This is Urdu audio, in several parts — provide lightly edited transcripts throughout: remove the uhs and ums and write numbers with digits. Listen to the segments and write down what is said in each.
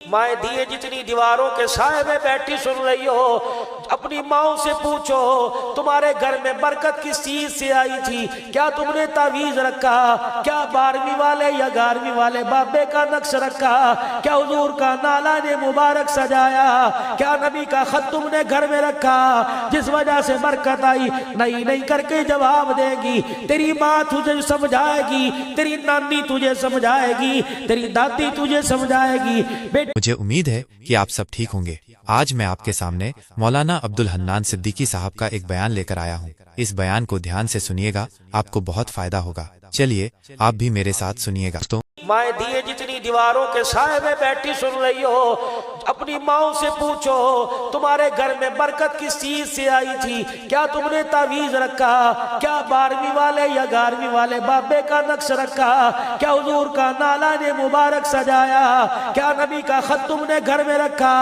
مائیں دیے جتنی دیواروں کے سائے میں بیٹھی سن رہی ہو، اپنی ماں سے پوچھو تمہارے گھر میں برکت کس چیز سے آئی تھی؟ کیا تم نے تعویذ رکھا؟ کیا 12ویں والے یا 11ویں والے بابے کا نقش رکھا؟ کیا حضور کا نالا نے مبارک سجایا؟ کیا نبی کا خط تم نے گھر میں رکھا جس وجہ سے برکت آئی؟ نہیں نہیں کر کے جواب دے گی۔ تیری ماں تجھے سمجھائے گی، تیری نانی تجھے سمجھائے گی، تیری دادی تجھے سمجھائے گی۔ مجھے امید ہے کہ آپ سب ٹھیک ہوں گے۔ آج میں آپ کے سامنے مولانا عبدالحنان صدیقی صاحب کا ایک بیان لے کر آیا ہوں۔ اس بیان کو دھیان سے سنیے گا، آپ کو بہت فائدہ ہوگا۔ چلیے آپ بھی میرے ساتھ سنیے گا۔ مائیں دیے جتنی دیواروں کے سائے میں بیٹھی سن رہی ہو، اپنی ماں سے پوچھو تمہارے گھر میں برکت کس چیز سے آئی تھی؟ کیا تم نے تعویذ رکھا؟ کیا 12ویں والے یا 11ویں والے بابے کا نقش رکھا؟ کیا حضور کا نالا نے مبارک سجایا؟ کیا نبی کا خط تم نے گھر میں رکھا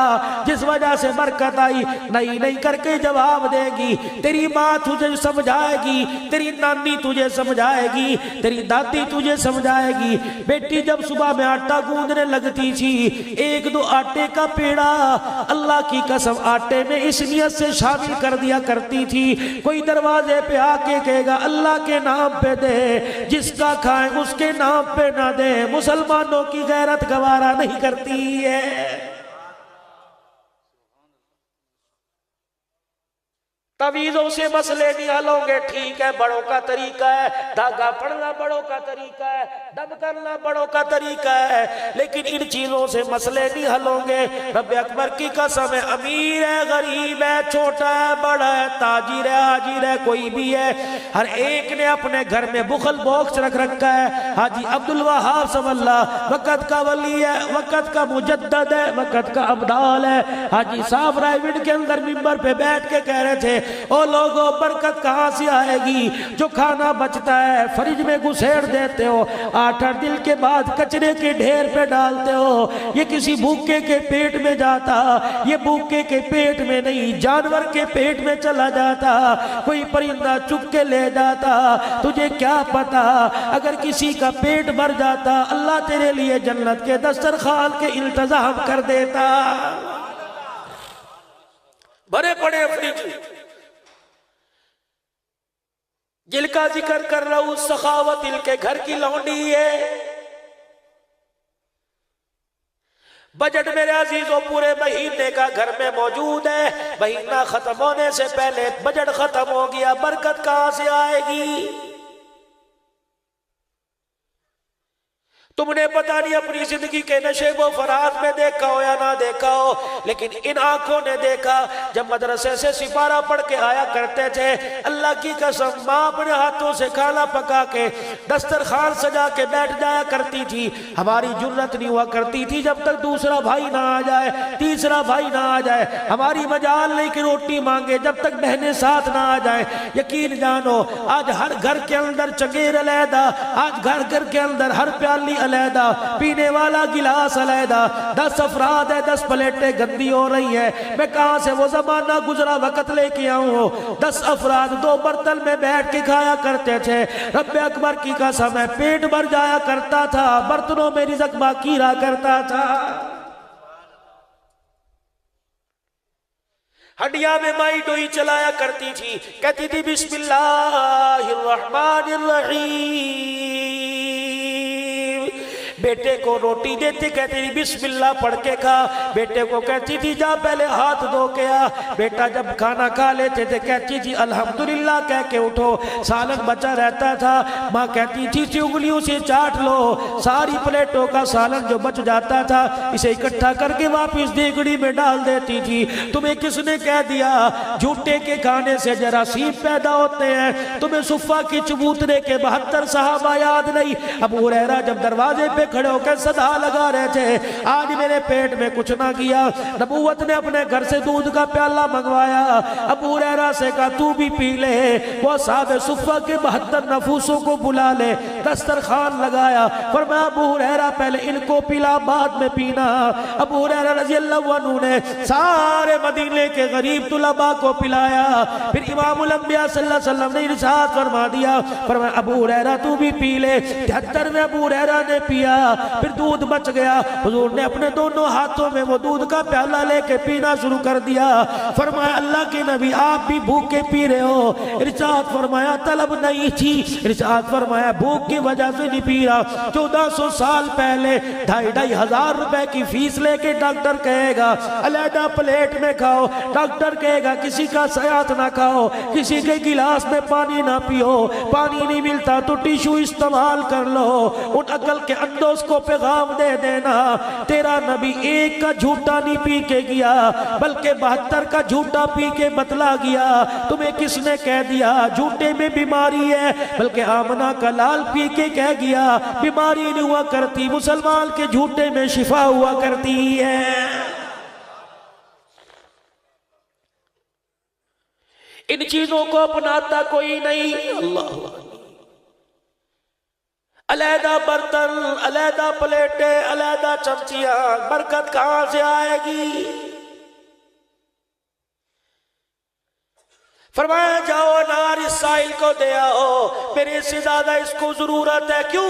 جس وجہ سے برکت آئی؟ نہیں نہیں کر کے جواب دے گی۔ تیری ماں تجھے سمجھائے گی، تیری نانی تجھے سمجھائے گی، تیری دادی تجھے سمجھائے گی۔ بیٹی جب صبح میں آٹا گوندنے لگتی تھی، 1-2 آٹے کا پیڑا اللہ کی قسم آٹے میں اس نیت سے شامل کر دیا کرتی تھی، کوئی دروازے پہ آ کے کہے گا اللہ کے نام پہ دے، جس کا کھائیں اس کے نام پہ نہ دے۔ مسلمانوں کی غیرت گوارا نہیں کرتی ہے۔ تعویذوں سے مسئلے نہیں حل ہوں گے، ٹھیک ہے، بڑوں کا طریقہ ہے، دھاگا پڑھنا بڑوں کا طریقہ ہے، دم کرنا بڑوں کا طریقہ ہے، لیکن ان چیزوں سے مسئلے نہیں حل ہوں گے۔ رب اکبر کی قسم ہے، امیر ہے، غریب ہے، چھوٹا ہے، بڑا ہے، تاجر ہے، حاجر ہے، کوئی بھی ہے، ہر ایک نے اپنے گھر میں بخل باکس رکھ رکھا ہے۔ حاجی عبدالوہاب صلی اللہ وقت کا ولی ہے، وقت کا مجدد ہے، وقت کا ابدال ہے۔ حاجی صاحب رائے وڈ کے اندر ممبر پہ بیٹھ کے کہہ رہے تھے، او لوگوں برکت کہاں سے آئے گی؟ جو کھانا بچتا ہے فریج میں گھسیڑ دیتے ہو، 8 دن کے بعد کچرے کے ڈھیر پہ ڈالتے ہو، یہ کسی بھوکے کے پیٹ میں جاتا، یہ بھوکے کے پیٹ میں نہیں جانور کے پیٹ میں چلا جاتا، کوئی پرندہ چک کے لے جاتا۔ تجھے کیا پتا اگر کسی کا پیٹ بھر جاتا اللہ تیرے لیے جنت کے دسترخوان کے انتظام کر دیتا۔ بڑے بڑے افریقی جل کا ذکر کر رہا ہوں، سخاوت دل کے گھر کی لونڈی ہے۔ بجٹ میرے عزیزوں پورے مہینے کا گھر میں موجود ہے، مہینہ ختم ہونے سے پہلے بجٹ ختم ہو گیا، برکت کہاں سے آئے گی؟ تم نے پتہ نہیں اپنی زندگی کے نشیب و فراز میں دیکھا ہو یا نہ دیکھا ہو، لیکن ان آنکھوں نے دیکھا جب مدرسے سے سپارہ پڑھ کے آیا کرتے تھے، اللہ کی قسم ماں اپنے ہاتھوں سے کھانا پکا کے دسترخوان سجا کے بیٹھ جایا کرتی تھی۔ ہماری جرت نہیں ہوا کرتی تھی جب تک دوسرا بھائی نہ آ جائے، تیسرا بھائی نہ آ جائے، ہماری مجال نہیں کہ روٹی مانگے جب تک بہنیں ساتھ نہ آ جائیں۔ یقین جانو آج ہر گھر کے اندر چنگیر علیحدہ، آج گھر گھر کے اندر ہر پیالی علیحدہ، پینے والا گلاس علیحدہ، 10 افراد ہے، 10 پلیٹیں گندی ہو رہی ہیں۔ میں کہاں سے وہ زمانہ گزرا وقت لے کے آؤں، 10 افراد 2 برتن میں بیٹھ کے کھایا کرتے تھے۔ رب اکبر کی قسم ہے پیٹ بھر جایا کرتا تھا، برتنوں میں رزق باقی رہا کرتا تھا۔ ہڈیاں میں مائی ڈوئی چلایا کرتی تھی، کہتی تھی بسم اللہ الرحمن الرحیم، بیٹے کو روٹی دیتے کہتی تھی بسم اللہ پڑھ کے کھا، بیٹے کو کہتی تھی جا پہلے ہاتھ دھو کے آ، بیٹا جب کھانا کھا لیتے تھے کہتی تھی الحمدللہ کہہ کے اٹھو، سالن بچا رہتا تھا ماں کہتی تھی انگلیوں سے چاٹ لو، ساری پلیٹوں کا سالن جو بچ جاتا تھا اسے اکٹھا کر کے واپس دیگڑی میں ڈال دیتی تھی۔ تمہیں کس نے کہہ دیا جھوٹے کے کھانے سے جراثیم پیدا ہوتے ہیں؟ تمہیں صفہ کی چبوترے کے 72 صحابہ یاد نہیں؟ ابو ہریرہ جب دروازے پہ کھڑے ہو کے صدا لگا رہے تھے آج میرے پیٹ میں کچھ نہ کیا، نبوت نے اپنے گھر سے دودھ کا پیالہ منگوایا، ابو ہریرہ سے کہا تو بھی پی لے، وہ اصحاب صفہ کے 72 نفوسوں کو بلا لے، دسترخوان لگایا، فرمایا ابو ہریرہ پہلے ان کو پلا بعد میں پینا۔ ابو ہریرہ رضی اللہ عنہ نے سارے مدینے کے غریب طلباء کو پلایا، پھر امام الانبیاء صلی اللہ علیہ وسلم نے ارشاد فرما دیا، فرمایا ابو ہریرہ تو بھی پی لے، 73 میں ابو ہریرہ نے پیا، پھر دودھ بچ گیا۔ حضور نے اپنے دونوں ہاتھوں میں وہ دودھ کا پیالہ لے کے پینا شروع کر دیا۔ فرمایا اللہ کے نبی آپ بھی بھوکے پی رہے ہو؟ ارشاد فرمایا طلب نہیں تھی، ارشاد فرمایا بھوک کی وجہ سے نہیں پی رہا۔ 1400 سال پہلے 2,500 روپے کی فیس لے کے ڈاکٹر کہے گا علیحدہ پلیٹ میں کھاؤ، ڈاکٹر کہے گا کسی کا سیات نہ کھاؤ، کسی کے گلاس میں پانی نہ پیو، پانی نہیں ملتا تو ٹیشو استعمال کر لو۔ ان عقل کے اندوز کو پیغام دے دینا، تیرا نبی ایک کا جھوٹا نہیں پی کے گیا بلکہ 72 کا جھوٹا پی کے بتلا گیا۔ تمہیں کس نے کہہ دیا جھوٹے میں بیماری ہے؟ بلکہ آمنہ کا لال پی کے کہہ گیا بیماری نہیں ہوا کرتی، مسلمان کے جھوٹے میں شفا ہوا کرتی ہے۔ ان چیزوں کو اپناتا کوئی نہیں۔ اللہ علیحدہ برتن، علیحدہ پلیٹیں، علیحدہ چمچیاں، برکت کہاں سے آئے گی؟ فرمایا جاؤ انار اس سائل کو دے آؤ، میرے سے زیادہ اس کو ضرورت ہے۔ کیوں؟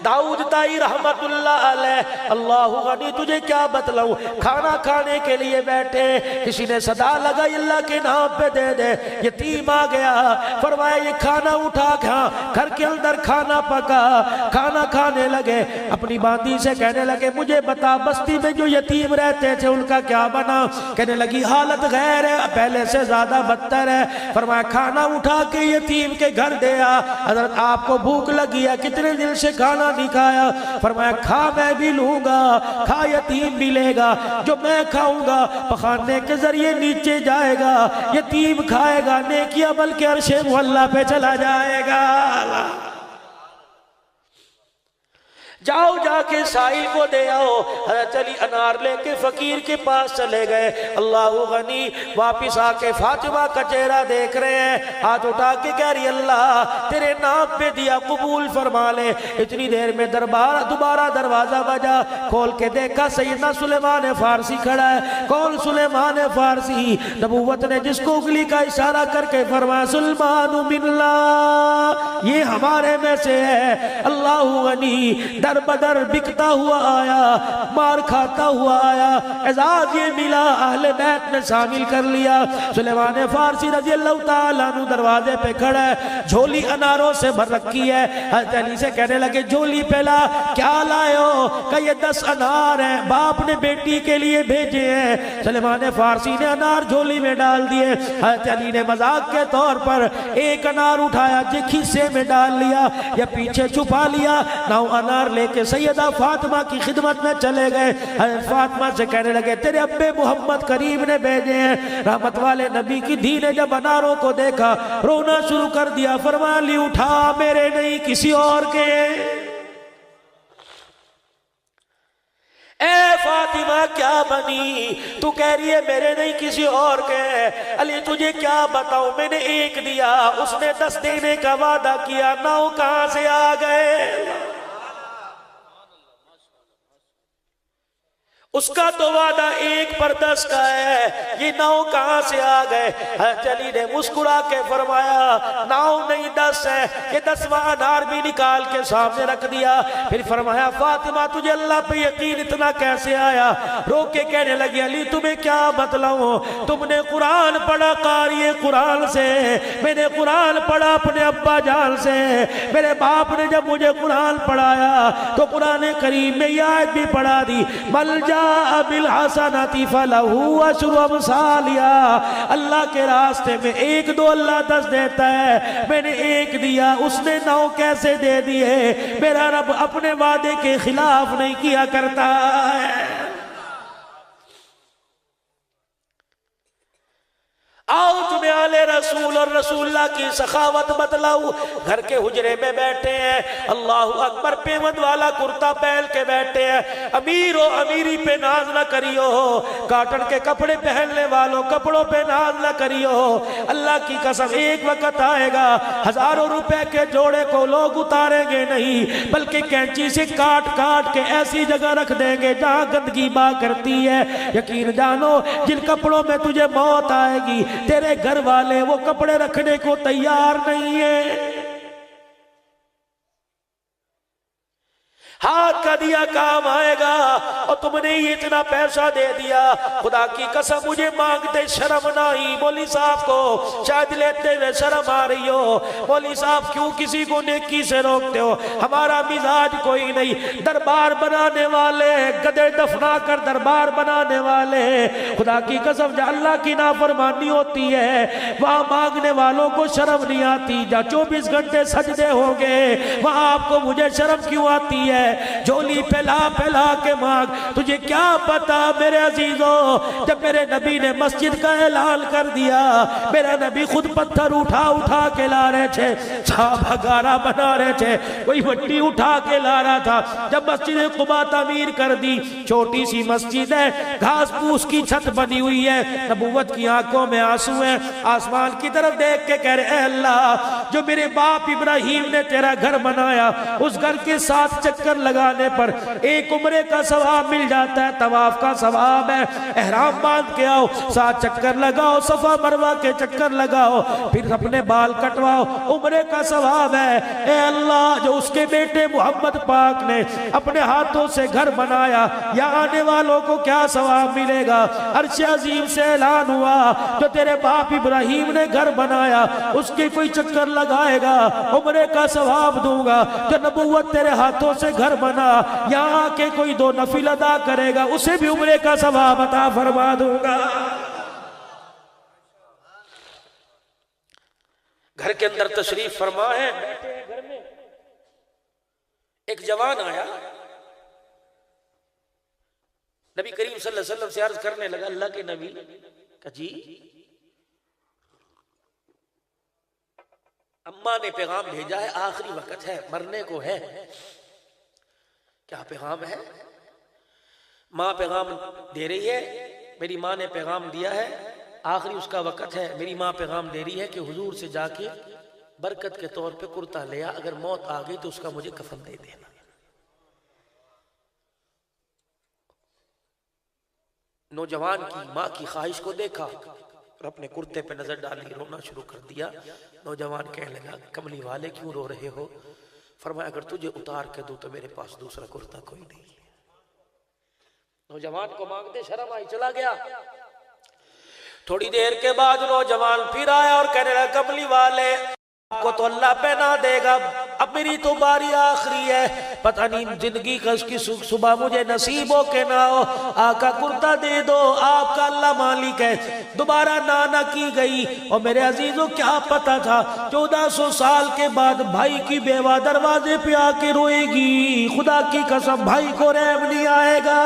داؤد تائی رحمت اللہ علیہ، اللہ غنی تجھے کیا بتلاؤں، کھانا کھانے کے لیے بیٹھے، کسی نے صدا لگائی اللہ کے نام پہ دے دے، یتیم آ گیا، فرمایا یہ کھانا اٹھا کھا، گھر کے اندر کھانا پکا، کھانا کھانے لگے، اپنی باندی سے کہنے لگے مجھے بتا بستی میں جو یتیم رہتے تھے ان کا کیا بنا؟ کہنے لگی حالت غیر ہے، پہلے سے زیادہ بدتر ہے۔ فرمایا کھانا اٹھا کے یتیم کے گھر دیا، حضرت آپ کو بھوک لگی ہے، کتنے دن سے کھانا نہیں کھایا؟ فرمایا کھا میں بھی لوں گا، کھا یتیم بھی لے گا، جو میں کھاؤں گا پخانے کے ذریعے نیچے جائے گا، یتیم کھائے گا نیکیاں بلکہ عرش معلیٰ پہ چلا جائے گا۔ جاؤ جا کے سائل کو دے آؤ۔ حضرت علی انار لے کے فقیر کے پاس چلے گئے، اللہ غنی واپس آ کے فاطمہ کا چہرہ دیکھ رہے ہیں، ہاتھ اٹھا کے کہہ رہی اللہ تیرے نام پہ دیا قبول فرما لے۔ اتنی دیر میں دوبارہ دروازہ بجا، کھول کے دیکھا سیدنا سلیمان فارسی کھڑا ہے۔ کون سلیمان فارسی؟ نبوت نے جس کو انگلی کا اشارہ کر کے فرمایا سلمان من اللہ، یہ ہمارے میں سے ہے۔ اللہ غنی در بدر بکتا ہوا آیا، مار کھاتا ہوا آیا، اعزاز یہ ملا اہل بیت نے شامل کر لیا۔ سلیمان فارسی رضی اللہ تعالیٰ عنہ دروازے پہ کھڑا ہے، جھولی اناروں سے بھر رکھی ہے۔ حضرت علی سے کہنے لگے جھولی پہلا کیا لائے ہو؟ کہ یہ 10 انار ہیں، باپ نے بیٹی کے لیے بھیجے ہیں۔ سلیمان فارسی نے انار جھولی میں ڈال دیے۔ حضرت علی نے مذاق کے طور پر ایک انار اٹھایا، جے کھیسے میں ڈال لیا یا پیچھے چھپا لیا، 9 انار لے کے سیدہ فاطمہ کی خدمت میں چلے گئے۔ حضرت فاطمہ سے کہنے لگے تیرے ابے محمد کریم نے بھیجے ہیں۔ رحمت والے نبی کی دھی نے جب اناروں کو دیکھا رونا شروع کر دیا، فرمایا لی اٹھا میرے نہیں کسی اور کے۔ اے فاطمہ کیا بنی، تو کہہ رہی ہے میرے نہیں کسی اور کے؟ علی تجھے کیا بتاؤں، میں نے ایک دیا، اس نے 10 دینے کا وعدہ کیا، 9 کہاں سے آ گئے؟ اس کا تو وعدہ 1 پر 10 کا ہے، یہ 9 کہاں سے آ گئے؟ حضرت علی نے مسکرا کے فرمایا 9 نہیں 10 ہے، یہ 10واں انار بھی نکال کے سامنے رکھ دیا۔ پھر فرمایا فاطمہ تجھے اللہ پہ یقین اتنا کیسے آیا؟ رو کے کہنے لگی علی تمہیں کیا بتلاؤں، تم نے قرآن پڑھا قاری قرآن سے، میں نے قرآن پڑھا اپنے ابا جان سے، میرے باپ نے جب مجھے قرآن پڑھایا تو قرآن کریم میں یہ آیت بھی پڑھا دی بل جا بالحسنۃ فلہ عشر امثالها، اللہ کے راستے میں 1 2 اللہ 10 دیتا ہے، میں نے 1 دیا اس نے 9 کیسے دے دیے؟ میرا رب اپنے وعدے کے خلاف نہیں کیا کرتا ہے۔ آؤ تمہیں آل رسول اور رسول اللہ کی سخاوت بتلاؤ۔ گھر کے حجرے میں بیٹھے ہیں، اللہ اکبر، پیوند والا کرتا پہن کے بیٹھے ہیں، امیر و امیری پہ ناز نہ کریو، کاٹن کے کپڑے پہننے والوں کپڑوں پہ ناز نہ کریو۔ اللہ کی قسم ایک وقت آئے گا ہزاروں روپے کے جوڑے کو لوگ اتاریں گے نہیں بلکہ کینچی سے کاٹ کاٹ کے ایسی جگہ رکھ دیں گے جہاں گندگی با کرتی ہے۔ یقین جانو جن کپڑوں میں تجھے موت آئے گی تیرے گھر والے وہ کپڑے رکھنے کو تیار نہیں ہیں۔ ہاتھ کا ہدیہ کام آئے گا، اور تم نے یہ اتنا پیسہ دے دیا، خدا کی قسم مجھے مانگتے شرم نہ آئی۔ مولوی صاحب کو شاید لیتے ہوئے شرم آ رہی ہو، مولوی صاحب کیوں کسی کو نیکی سے روکتے ہو؟ ہمارا مزاج کوئی نہیں، دربار بنانے والے، گدے دفنا کر دربار بنانے والے، خدا کی قسم جہاں اللہ کی نافرمانی ہوتی ہے وہاں مانگنے والوں کو شرم نہیں آتی۔ جہاں 24 گھنٹے سجدے ہوں گے وہاں آپ کو مجھے شرم کیوں آتی ہے؟ جھولی پھیلا پھیلا کے مانگ، تجھے کیا پتا میرے عزیزوں، جب میرے نبی نے مسجد کا اعلان کر دیا، میرا نبی خود پتھر اٹھا اٹھا کے لا رہے تھے، صحابہ گارا بنا رہے تھے، کوئی مٹی اٹھا کے لا رہا تھا۔ جب مسجد قباء تعمیر کر دی، چھوٹی سی مسجد ہے، گھاس پوس کی چھت بنی ہوئی ہے، نبوت کی آنکھوں میں آنسو ہیں، آسمان کی طرف دیکھ کے کہہ رہے اے اللہ، جو میرے باپ ابراہیم نے تیرا گھر بنایا، اس گھر کے 7 چکر لگانے پر ایک عمرے کا ثواب مل جاتا ہے، طواف کا ثواب ہے، احرام باندھ کے آؤ، 7 چکر لگاؤ، صفا مروہ کے چکر لگاؤ، پھر اپنے بال کٹواؤ، عمرے کا ثواب ہے۔ اے اللہ، جو اس کے بیٹے محمد پاک نے اپنے ہاتھوں سے گھر بنایا، یہاں آنے والوں کو کیا ثواب ملے گا؟ عرش عظیم سے اعلان ہوا، جو تیرے باپ ابراہیم نے گھر بنایا اس کے کوئی چکر لگائے گا عمرے کا ثواب دوں گا، جو نبوت تیرے ہاتھوں سے گھر بنا یہاں کے کوئی 2 نفل ادا کرے گا اسے بھی عمرے کا ثواب عطا فرما دوں گا۔ گھر کے اندر تشریف فرما ہے، بیٹھے ہیں گھر میں، ایک جوان آیا، نبی کریم صلی اللہ علیہ وسلم سے عرض کرنے لگا اللہ کے نبی کہ جی اماں نے پیغام بھیجا ہے، آخری وقت ہے، مرنے کو ہے، کیا پیغام ہے؟ ماں پیغام دے رہی ہے، میری ماں نے پیغام دیا ہے، آخری اس کا وقت ہے، میری ماں پیغام دے رہی ہے کہ حضور سے جا کے برکت کے طور پہ کرتا لیا، اگر موت آ گئی تو اس کا مجھے کفن دے دینا۔ نوجوان کی ماں کی خواہش کو دیکھا اور اپنے کرتے پہ نظر ڈالی، رونا شروع کر دیا۔ نوجوان کہنے لگا کملی والے کیوں رو رہے ہو؟ فرمایا اگر تجھے اتار کے دوں تو میرے پاس دوسرا کرتا کوئی نہیں ہے۔ نوجوان کو مانگتے شرم آئی، چلا گیا۔ تھوڑی دیر کے بعد نوجوان پھر آیا اور کہنے لگا کملی والے کو تو اللہ پہنا دے گا، اب میری تو باری آخری ہے، پتہ نہیں زندگی کا اس کی صبح مجھے نصیب ہو کہ نہ ہو، آقا کرتا دے دو، آپ کا اللہ مالک ہے۔ دوبارہ نانا کی گئی، اور میرے عزیزوں کیا پتہ تھا 1400 سال کے بعد بھائی کی بیوہ دروازے پہ آ کے روئے گی، خدا کی قسم بھائی کو رحم نہیں آئے گا۔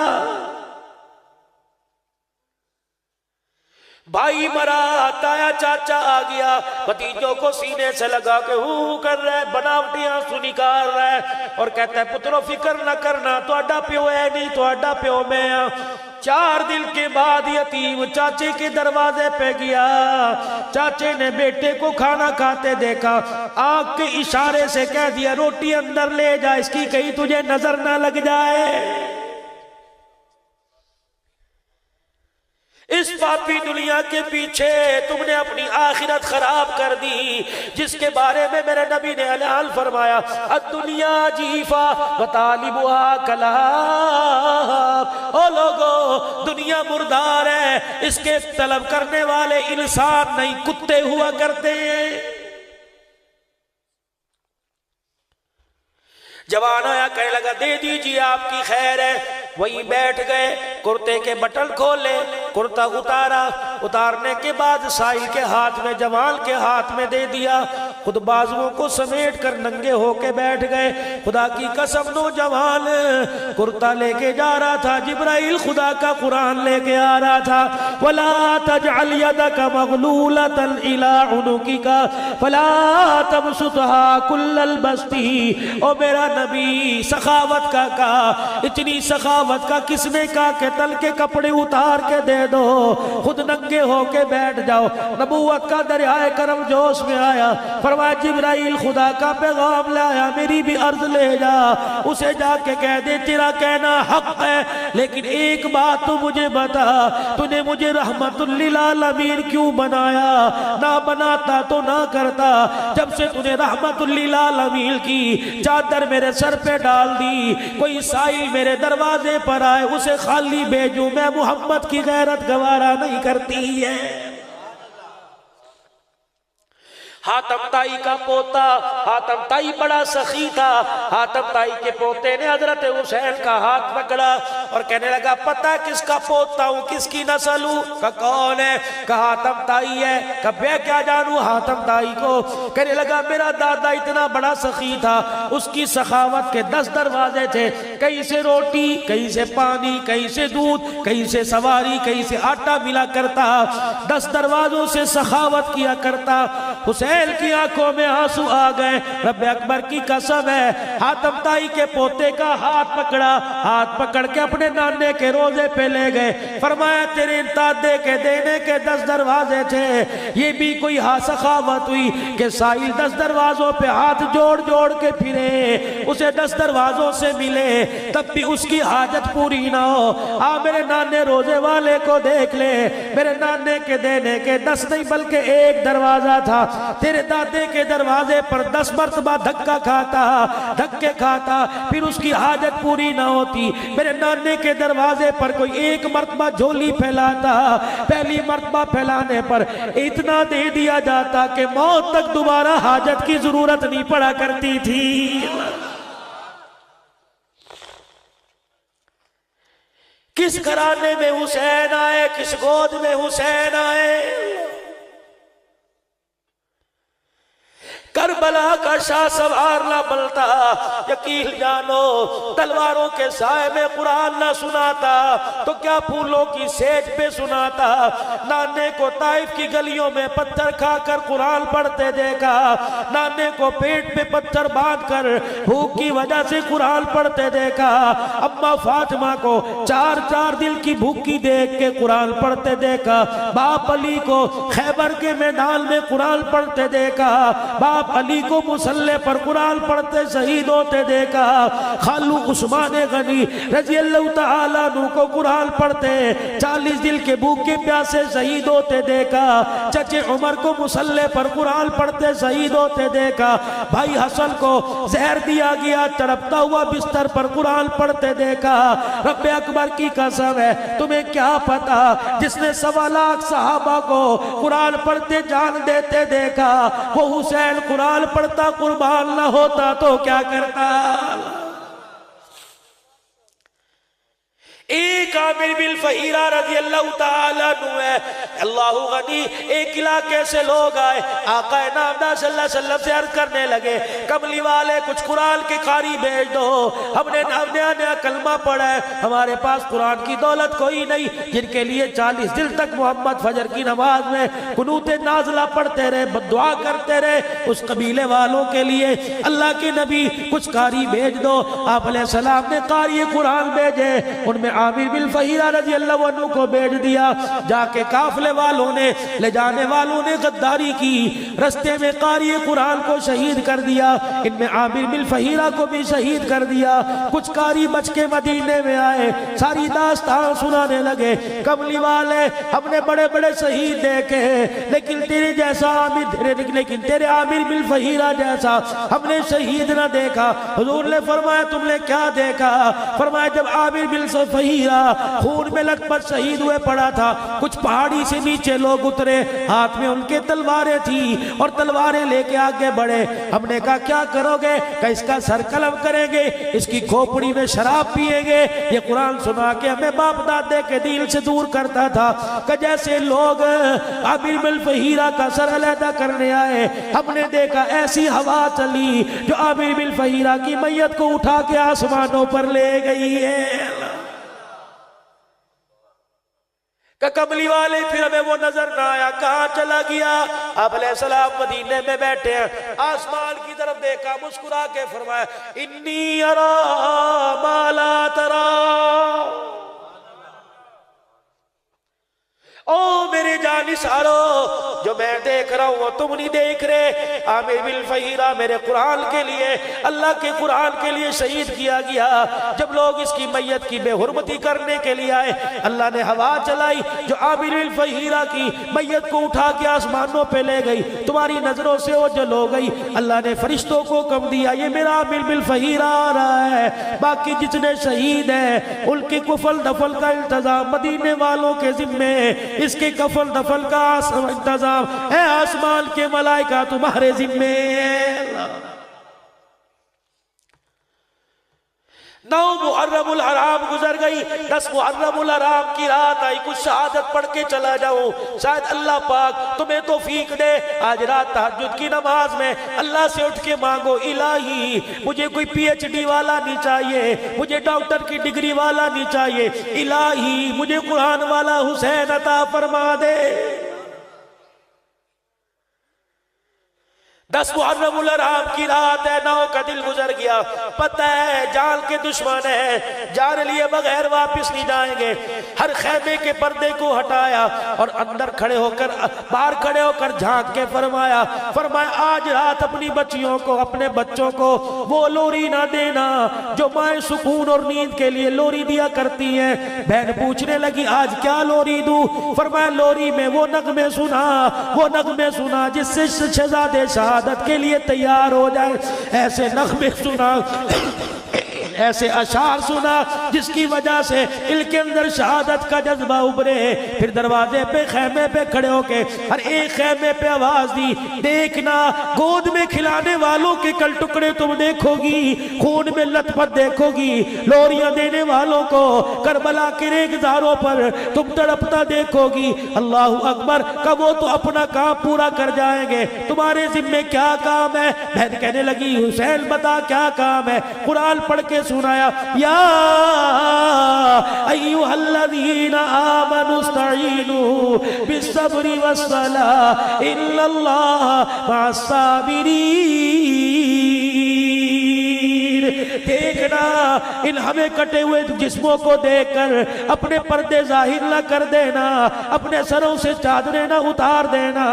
بھائی مرا، تایا چاچا آ گیا، بھتیجوں کو سینے سے لگا کے ہو کر رہے، بناوٹی آنسو نکال رہے، اور کہتا ہے پترو فکر نہ کرنا، تو اڈا پیو ہے نہیں، تو اڈا پیو میں ہاں۔ 4 دن کے بعد یتیم چاچے کے دروازے پہ گیا، چاچے نے بیٹے کو کھانا کھاتے دیکھا، آنکھ کے اشارے سے کہہ دیا روٹی اندر لے جا، اس کی کہیں تجھے نظر نہ لگ جائے۔ اس پاپی دنیا کے پیچھے تم نے اپنی آخرت خراب کر دی، جس کے بارے میں میرے نبی نے اعلان فرمایا الدنیا جیفا وطالبها کلاب۔ او لوگو، دنیا مردار ہے، اس کے طلب کرنے والے انسان نہیں کتے ہوا کرتے ہیں۔ جوان آیا کہنے لگا دے دیجیے آپ کی خیر ہے، وہیں بیٹھ گئے، کرتے کے بٹن کھولے، کرتا اتارا، اتارنے کے بعد سائل کے ہاتھ میں جمال کے ہاتھ میں دے دیا، خود بازوؤں کو سمیٹ کر ننگے ہو کے بیٹھ گئے۔ خدا کی قسم نوجوان کرتا لے کے جا رہا تھا، جبرائیل خدا کا قرآن لے کے آ رہا تھا وَلَا تَجْعَلْ يَدَكَ مَغْلُولَةً إِلَىٰ عُنُقِكَ فَلَا تَبْسُطْهَا كُلَّ الْبَسْطِ۔ او میرا نبی سخاوت کا کہا، اتنی سخاوت کا کس نے کہا کہ تل کے کپڑے اتار کے دے دو، خود ننگے ہو کے بیٹھ جاؤ۔ نبوت کا دریائے کرم جوش میں آیا، فرمایا جبرائیل خدا کا پیغام لایا، میری بھی عرض لے جا، اسے جا کے کہہ دے تیرا کہنا حق ہے، لیکن ایک بات تو مجھے بتا، تو نے مجھے رحمت للعالمین کیوں بنایا؟ نہ بناتا تو نہ کرتا، جب سے تو نے رحمت للعالمین کی چادر میرے سر پہ ڈال دی، کوئی سائل میرے دروازے پر آئے اسے خالی بھیجوں، میں محمد کی غیرت گوارا نہیں کرتی ہے۔ حاتم تائی کا پوتا، حاتم تائی بڑا سخی تھا، حاتم تائی کے پوتے نے حضرت حسین کا ہاتھ پکڑا اور کہنے لگا پتہ کس کا پوتا ہوں، کس کی نسل ہوں؟ کہا کون ہے؟ کہا حاتم تائی ہے۔ کہا میں کیا جانوں حاتم تائی کو؟ کہنے لگا میرا دادا اتنا بڑا سخی تھا، اس کی سخاوت کے 10 دروازے تھے، کہیں سے روٹی، کہیں سے پانی، کہیں سے دودھ، کہیں سے سواری، کہیں سے آٹا ملا کرتا، 10 دروازوں سے سخاوت کیا کرتا۔ حسین کی آنکھوں میں آنسو آ گئے، رب اکبر کی قسم ہے، حاتم تائی کے پوتے کا ہاتھ پکڑا، ہاتھ پکڑ کے اپنے نانے کے روزے پہ لے گئے، فرمایا تیرے دادے کے دینے کے 10 دروازے تھے، یہ بھی کوئی سخاوت ہوئی کہ سائل 10 دروازوں پہ ہاتھ جوڑ جوڑ کے پھرے، اسے 10 دروازوں سے ملے، تب بھی اس کی حاجت پوری نہ ہو۔ میرے نانے روزے والے کو دیکھ لے، میرے نانے کے دینے کے 10 نہیں بلکہ 1 دروازہ تھا، تیرے دادے کے دروازے پر 10 مرتبہ دھکا کھاتا، دھکے کھاتا، پھر اس کی حاجت پوری نہ ہوتی۔ میرے نانے کے دروازے پر کوئی 1 مرتبہ جھولی پھیلاتا، پہلی مرتبہ پھیلانے پر اتنا دے دیا جاتا کہ موت تک دوبارہ حاجت کی ضرورت نہیں پڑا کرتی تھی۔ کس گھرانے میں حسین آئے، کس گود میں حسین آئے؟ کربلا کا شاہ سوار نہ بلتا، یقین جانو تلواروں کے سائے میں قرآن نہ سناتا تو کیا پھولوں کی سیج پہ سناتا۔ نانے کو طائف کی گلیوں میں پتھر کھا کر قرآن پڑھتے دیکھا، نانے کو پیٹ پہ پتھر باندھ کر بھوک کی وجہ سے قرآن پڑھتے دیکھا، اماں فاطمہ کو 4 دل کی بھوکی دیکھ کے قرآن پڑھتے دیکھا، باپ علی کو خیبر کے میدان میں قرآن پڑھتے دیکھا، باپ علی کو مسلح پر قرآن پڑھتے شہید ہوتے دیکھا، خالو عثمان غنی رضی اللہ تعالیٰ عنہ کو قرآن پڑھتے 40 دل کے بھوکے پیاسے شہید ہوتے دیکھا، چچے عمر کو مسلح پر قرآن پڑھتے شہید ہوتے دیکھا، بھائی حسن کو زہر دیا گیا تڑپتا ہوا بستر پر قرآن پڑھتے دیکھا۔ رب اکبر کی قسم ہے تمہیں کیا پتا، جس نے 1.25 لاکھ صحابہ کو قرآن پڑھتے جان دیتے دیکھا، وہ حسین قرآن پڑھتا قربان نہ ہوتا تو کیا کرتا؟ ایک عامر بن فہیرہ رضی اللہ تعالیٰ عنہ ہے، اللہ غنی، ایک علاقے سے لوگ آئے، آقا نامدار صلی اللہ علیہ وسلم سے عرض کرنے لگے کملی والے کچھ قرآن کے قاری بھیج دو، ہم نے نیا کلمہ پڑھا ہے، ہمارے پاس قرآن کی دولت کوئی نہیں، جن کے لیے 40 دن تک محمد فجر کی نماز میں قنوت نازلہ پڑھتے رہے، دعا کرتے رہے، اس قبیلے والوں کے لیے اللہ کے نبی کچھ قاری بھیج دو۔ آپ علیہ السلام نے قاری قرآن بھیجے، ان میں عامر بن فہیرہ رضی اللہ عنہ کو بھیج دیا، جا کے قافلے والوں نے لے جانے والوں نے غداری کی، رستے میں قاری قرآن کو شہید کر دیا، ان میں عامر بن فہیرہ کو بھی شہید کر دیا۔ کچھ قاری بچ کے مدینے میں آئے، ساری داستان سنانے لگے، کملی والے ہم نے بڑے بڑے شہید دیکھے لیکن تیرے جیسا تیرے عامر بن فہیرہ جیسا ہم نے شہید نہ دیکھا۔ حضور نے فرمایا تم نے کیا دیکھا؟ فرمایا جب عامر بن فہیرہ خون میں لت پت شہید ہوئے پڑا تھا، کچھ پہاڑی سے نیچے لوگ اترے، ہاتھ میں ان کے تلواریں تھی اور تلواریں لے کے آگے بڑھے، ہم نے کہا کیا کرو گے؟ کہ اس کا سر قلم کریں گے، اس کی کھوپڑی میں شراب پیئیں گے، یہ قرآن سنا کے ہمیں باپ دادے کے دل سے دور کرتا تھا۔ کہ جیسے لوگ عامر بن فہیرہ کا سر علیحدہ کرنے آئے، ہم نے دیکھا ایسی ہوا چلی جو عامر بن فہیرہ کی میت کو اٹھا کے آسمانوں پر لے گئی ہے۔ کہ کملی والے پھر ہمیں وہ نظر نہ آیا، کہاں چلا گیا؟ آپ علیہ السلام مدینے میں بیٹھے ہیں، آسمان کی طرف دیکھا، مسکرا کے فرمایا انی ارا ما لا ترا، او میرے جان نثارو، جو میں دیکھ رہا ہوں وہ تم نہیں دیکھ رہے۔ عامر بن فہیرہ میرے قرآن کے لیے، اللہ کے قرآن کے لیے شہید کیا گیا۔ جب لوگ اس کی میت کی بے حرمتی کرنے کے لیے آئے، اللہ نے ہوا چلائی جو عامر بن فہیرہ کی میت کو اٹھا کے آسمانوں پہ لے گئی، تمہاری نظروں سے اوجھل ہو گئی۔ اللہ نے فرشتوں کو حکم دیا یہ میرا عامر بن فہیرہ آ رہا ہے، باقی جتنے شہید ہیں ان کی کفن دفن کا انتظام مدینے والوں کے ذمے، اس کے کفن دفن کا انتظام اے آسمان کے ملائکہ تمہارے ذمے۔ 9 محرم الحرام گزر گئی، 10 محرم الحرام کی رات آئی، کچھ شہادت پڑھ کے چلا جاؤں، شاید اللہ پاک تمہیں توفیق دے۔ آج رات تہجد کی نماز میں اللہ سے اٹھ کے مانگو، الہی مجھے کوئی پی ایچ ڈی والا نہیں چاہیے، مجھے ڈاکٹر کی ڈگری والا نہیں چاہیے، الہی مجھے قرآن والا حسین عطا فرما دے۔ 10 محرم الحرام کی رات ہے، 9 کا دل گزر گیا، پتہ ہے جان کے دشمن ہے، جان لیے بغیر واپس نہیں جائیں گے۔ ہر خیمے کے پردے کو ہٹایا اور اندر کھڑے ہو کر باہر کھڑے ہو کر جھانک کے فرمایا آج رات اپنی بچیوں کو، اپنے بچوں کو وہ لوری نہ دینا جو مائیں سکون اور نیند کے لیے لوری دیا کرتی ہیں۔ بہن پوچھنے لگی آج کیا لوری دوں؟ فرمایا لوری میں وہ نغمے سنا جس سے شہزادے شہادت کے لیے تیار ہو جائے، ایسے نغمے سنا، ایسے اشعار سنا جس کی وجہ سے ان کے اندر شہادت کا جذبہ ابھرے۔ پھر دروازے پہ خیمے پہ کھڑے ہو کے ہر ایک خیمے پہ آواز دی، دیکھنا گود میں کھلانے والوں کے کل ٹکڑے تم دیکھو گی، خون میں لت پت دیکھو گی، لوریاں دینے والوں کو کربلا کے ریگزاروں پر تم تڑپتا دیکھو گی۔ اللہ اکبر کہ وہ تو اپنا کام پورا کر جائیں گے، تمہارے ذمہ کیا کام ہے؟ بہن کہنے لگی حسین بتا کیا کام ہے؟ قرآن پڑھ کے سنایا یا ایھا الذین آمنوا استعینوا بالصبر والصلاۃ ان اللہ مع الصابرین۔ دیکھنا ان ہمیں کٹے ہوئے جسموں کو دیکھ کر اپنے پردے ظاہر نہ کر دینا، اپنے سروں سے چادریں نہ اتار دینا،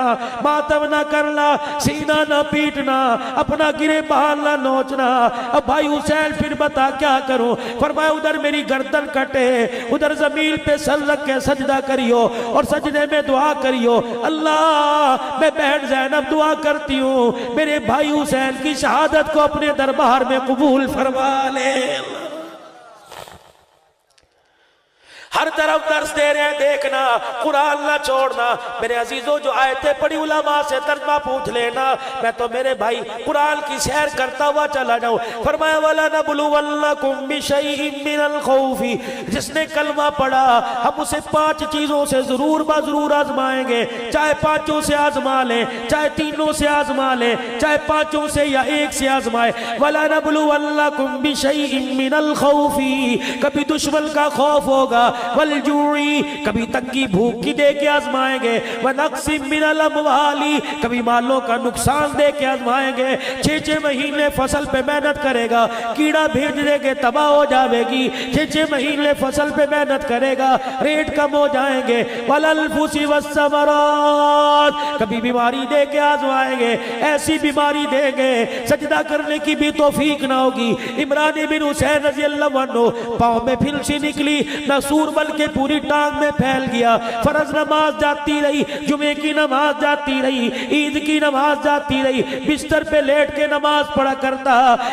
ماتم نہ کرنا، سینہ نہ پیٹنا، اپنا گرے بال نہ نوچنا۔ اب بھائی حسین پھر بتا کیا کروں؟ فرمایا ادھر میری گردن کٹے، ادھر زمین پہ سر رکھ کے سجدہ کریو اور سجدے میں دعا کریو، اللہ میں بہن زینب دعا کرتی ہوں میرے بھائی حسین کی شہادت کو اپنے دربار میں قبول فرما لے۔ ہر طرف درس دے رہے ہیں، دیکھنا قرآن نہ چھوڑنا۔ میرے عزیزوں جو آیتیں پڑھی علماء سے ترجمہ پوچھ لینا، میں تو میرے بھائی قرآن کی سیر کرتا ہوا چلا جاؤں۔ فرمایا وَلَنَبْلُوَنَّكُمْ بِشَيْءٍ مِّنَ الْخَوْفِ، جس نے کلمہ پڑھا ہم اسے 5 چیزوں سے ضرور بضرور آزمائیں گے، چاہے 5 سے آزما لیں، چاہے 3 سے آزما لیں، چاہے 5 سے یا 1 سے آزمائے۔ وَلَنَبْلُوَنَّكُمْ بِشَيْءٍ مِّنَ الْخَوْفِ، کبھی دشمن کا خوف ہوگا، والجوعی کبھی تنگی بھوک کی دے کے آزمائیں گے، ونقص من الاموال کبھی مالوں کا نقصان دے کے آزمائیں گے۔ 6 مہینے فصل پہ محنت کرے گا، کیڑا بھیج دے کے تباہ ہو جاوے گی، 6 مہینے فصل پہ محنت کرے گا، ریٹ کم ہو جائیں گے۔ والانفس والثمرات کبھی بیماری دے کے آزمائیں گے، ایسی بیماری دیں گے سجدہ کرنے کی بھی توفیق نہ ہوگی۔ عمران بن حسین رضی اللہ عنہ پاؤں میں پھلسی نکلی، نہ سور بلکہ پوری ٹانگ میں پھیل گیا، فرض نماز جاتی رہی، جمعے کی نماز جاتی رہی، عید کی نماز جاتی رہی، بستر پہ لیٹ کے نماز پڑھا کرتا۔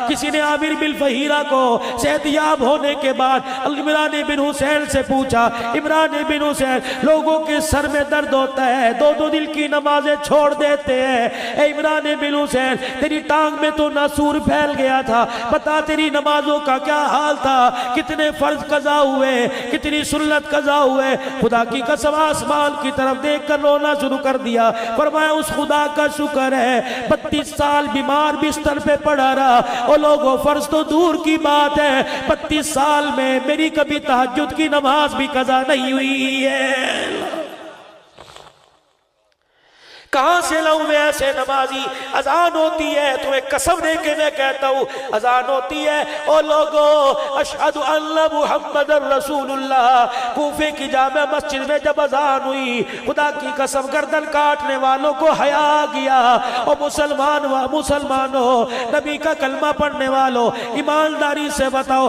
کسی نے عامر بن فہیرہ کو صحت یاب ہونے کے بعد عمران بن حسین سے پوچھا، عمران بن حسین لوگوں کے سر میں درد ہوتا ہے، 2 دن کی نمازیں چھوڑ دیتے ہیں، اے عمران بن حسین تیری ٹانگ میں تو ناسور پھیل گیا تھا، بتا تیری نمازوں کا کیا حال تھا، کتنے فرض قضا ہوئے، کتنی سنت قضا ہوئے؟ خدا کی قسم آسمان کی طرف دیکھ کر رونا شروع کر دیا۔ فرمایا اس خدا کا شکر ہے 32 سال بیمار بستر پہ پڑا رہا، اور لوگوں فرض تو دور کی بات ہے 32 سال میں میری کبھی تہجد کی نماز بھی قضا نہیں ہوئی ہے۔ کہاں سے لاؤں میں ایسے نمازی؟ اذان ہوتی ہے تمہیں قسم دے کے میں کہتا ہوں، اذان ہوتی ہے او لوگو اشہد ان محمد رسول اللہ، کوفے کی جامع مسجد میں جب اذان ہوئی، خدا کی قسم گردن کاٹنے والوں کو حیا گیا۔ او مسلمانوں، نبی کا کلمہ پڑھنے والوں، ایمانداری سے بتاؤ،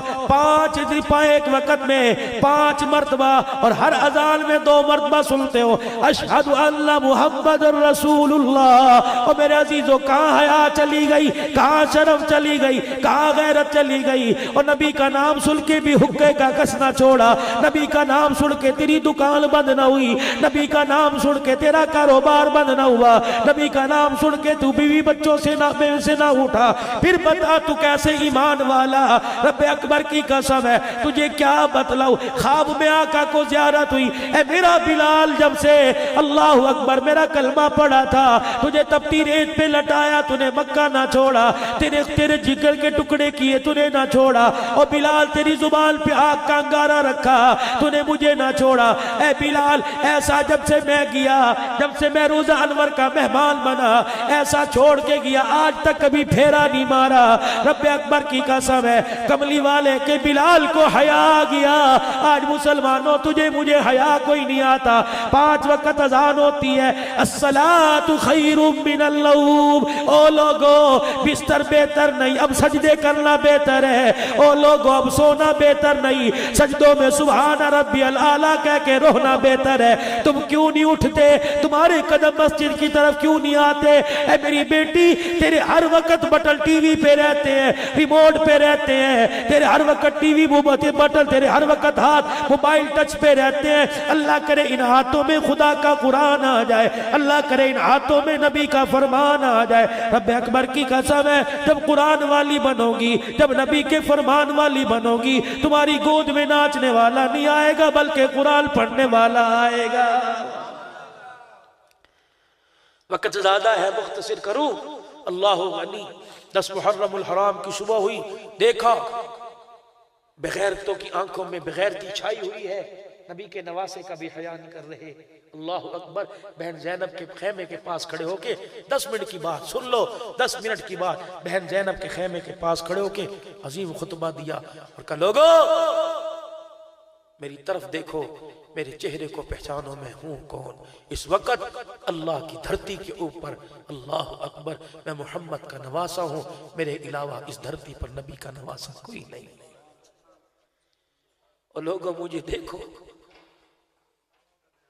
ایک وقت میں 5 مرتبہ اور ہر اذان میں 2 مرتبہ سنتے ہو اشہد ان محمد رسول اللہ، اور میرے عزیزوں کہاں حیا چلی گئی، کہاں شرم چلی گئی، کہاں غیرت چلی گئی؟ اور نبی کا نام سن کے بھی حقے کا کسنا چھوڑا، نبی کا نام سن کے تیری دکان بند نہ ہوئی، نبی کا نام سن کے تیرا کاروبار بند نہ ہوا، نبی کا نام سن کے تو بیوی بچوں سے نہ اٹھا، پھر بتا تو کیسے ایمان والا؟ رب اکبر کی قسم ہے تجھے کیا بتلاؤ، خواب میں آقا کو زیارت ہوئی، اے میرا بلال جب سے اللہ اکبر میرا کلمہ پڑھا تھا، تجھے تپتی ریت پہ لٹایا، تُنے مکہ نہ چھوڑا، تیرے جگر کے ٹکڑے کیے تُنے نہ چھوڑا، اور بلال تیری زبان پہ آگ کا انگارہ رکھا، تُنے مجھے نہ چھوڑا۔ اے بلال ایسا جب سے میں گیا، جب سے میں روزہ انور کا مہمان بنا، ایسا چھوڑ کے گیا، آج تک کبھی پھیرا نہیں مارا۔ رب اکبر کی قسم ہے کملی والے کے بلال کو حیا گیا۔ آج مسلمانوں تجھے مجھے حیا کوئی نہیں آتا۔ 5 وقت اذان ہوتی ہے، الصلاۃ خیر من النوم، او لوگو بستر بہتر نہیں، اب سجدے کرنا بہتر ہے، او لوگو اب سونا بہتر نہیں، سجدوں میں سبحان ربی الاعلیٰ کہہ کے رونا بہتر ہے۔ تم کیوں نہیں اٹھتے؟ تمہارے قدم مسجد کی طرف کیوں نہیں آتے؟ اے میری بیٹی تیرے ہر وقت بٹن ٹی وی پہ رہتے ہیں، ریموٹ پہ رہتے ہیں، تیرے ہر وقت ٹی وی بٹن، تیرے ہر وقت ہاتھ موبائل ٹچ پہ رہتے ہیں۔ اللہ کرے ان ہاتھوں میں خدا کا قرآن آ جائے، اللہ کرے ان ہاتھوں میں نبی کا فرمان آ جائے۔ رب اکبر کی قسم ہے جب قرآن والی بنو گی، جب نبی کے فرمان والی بنو گی، تمہاری گود میں ناچنے والا نہیں آئے گا بلکہ قرآن پڑھنے والا آئے گا۔ وقت زیادہ ہے، مختصر کروں۔ اللہ غنی 10 محرم الحرام کی صبح ہوئی، دیکھا بغیرتوں کی آنکھوں میں بغیرتی چھائی ہوئی ہے، نبی کے نواسے کا بھی حیا نہیں کر رہے۔ اللہ اکبر، بہن زینب کے خیمے کے پاس کھڑے ہو کے 10 منٹ کی بات سن لو، 10 منٹ کی بات بہن زینب کے خیمے کے پاس کھڑے ہو کے عظیم خطبہ دیا اور کہا لوگو میری طرف دیکھو، میرے چہرے کو پہچانو، میں ہوں کون؟ اس وقت اللہ کی دھرتی کے اوپر اللہ اکبر میں محمد کا نواسا ہوں، میرے علاوہ اس دھرتی پر نبی کا نواسا کوئی نہیں۔ اور لوگوں مجھے دیکھو،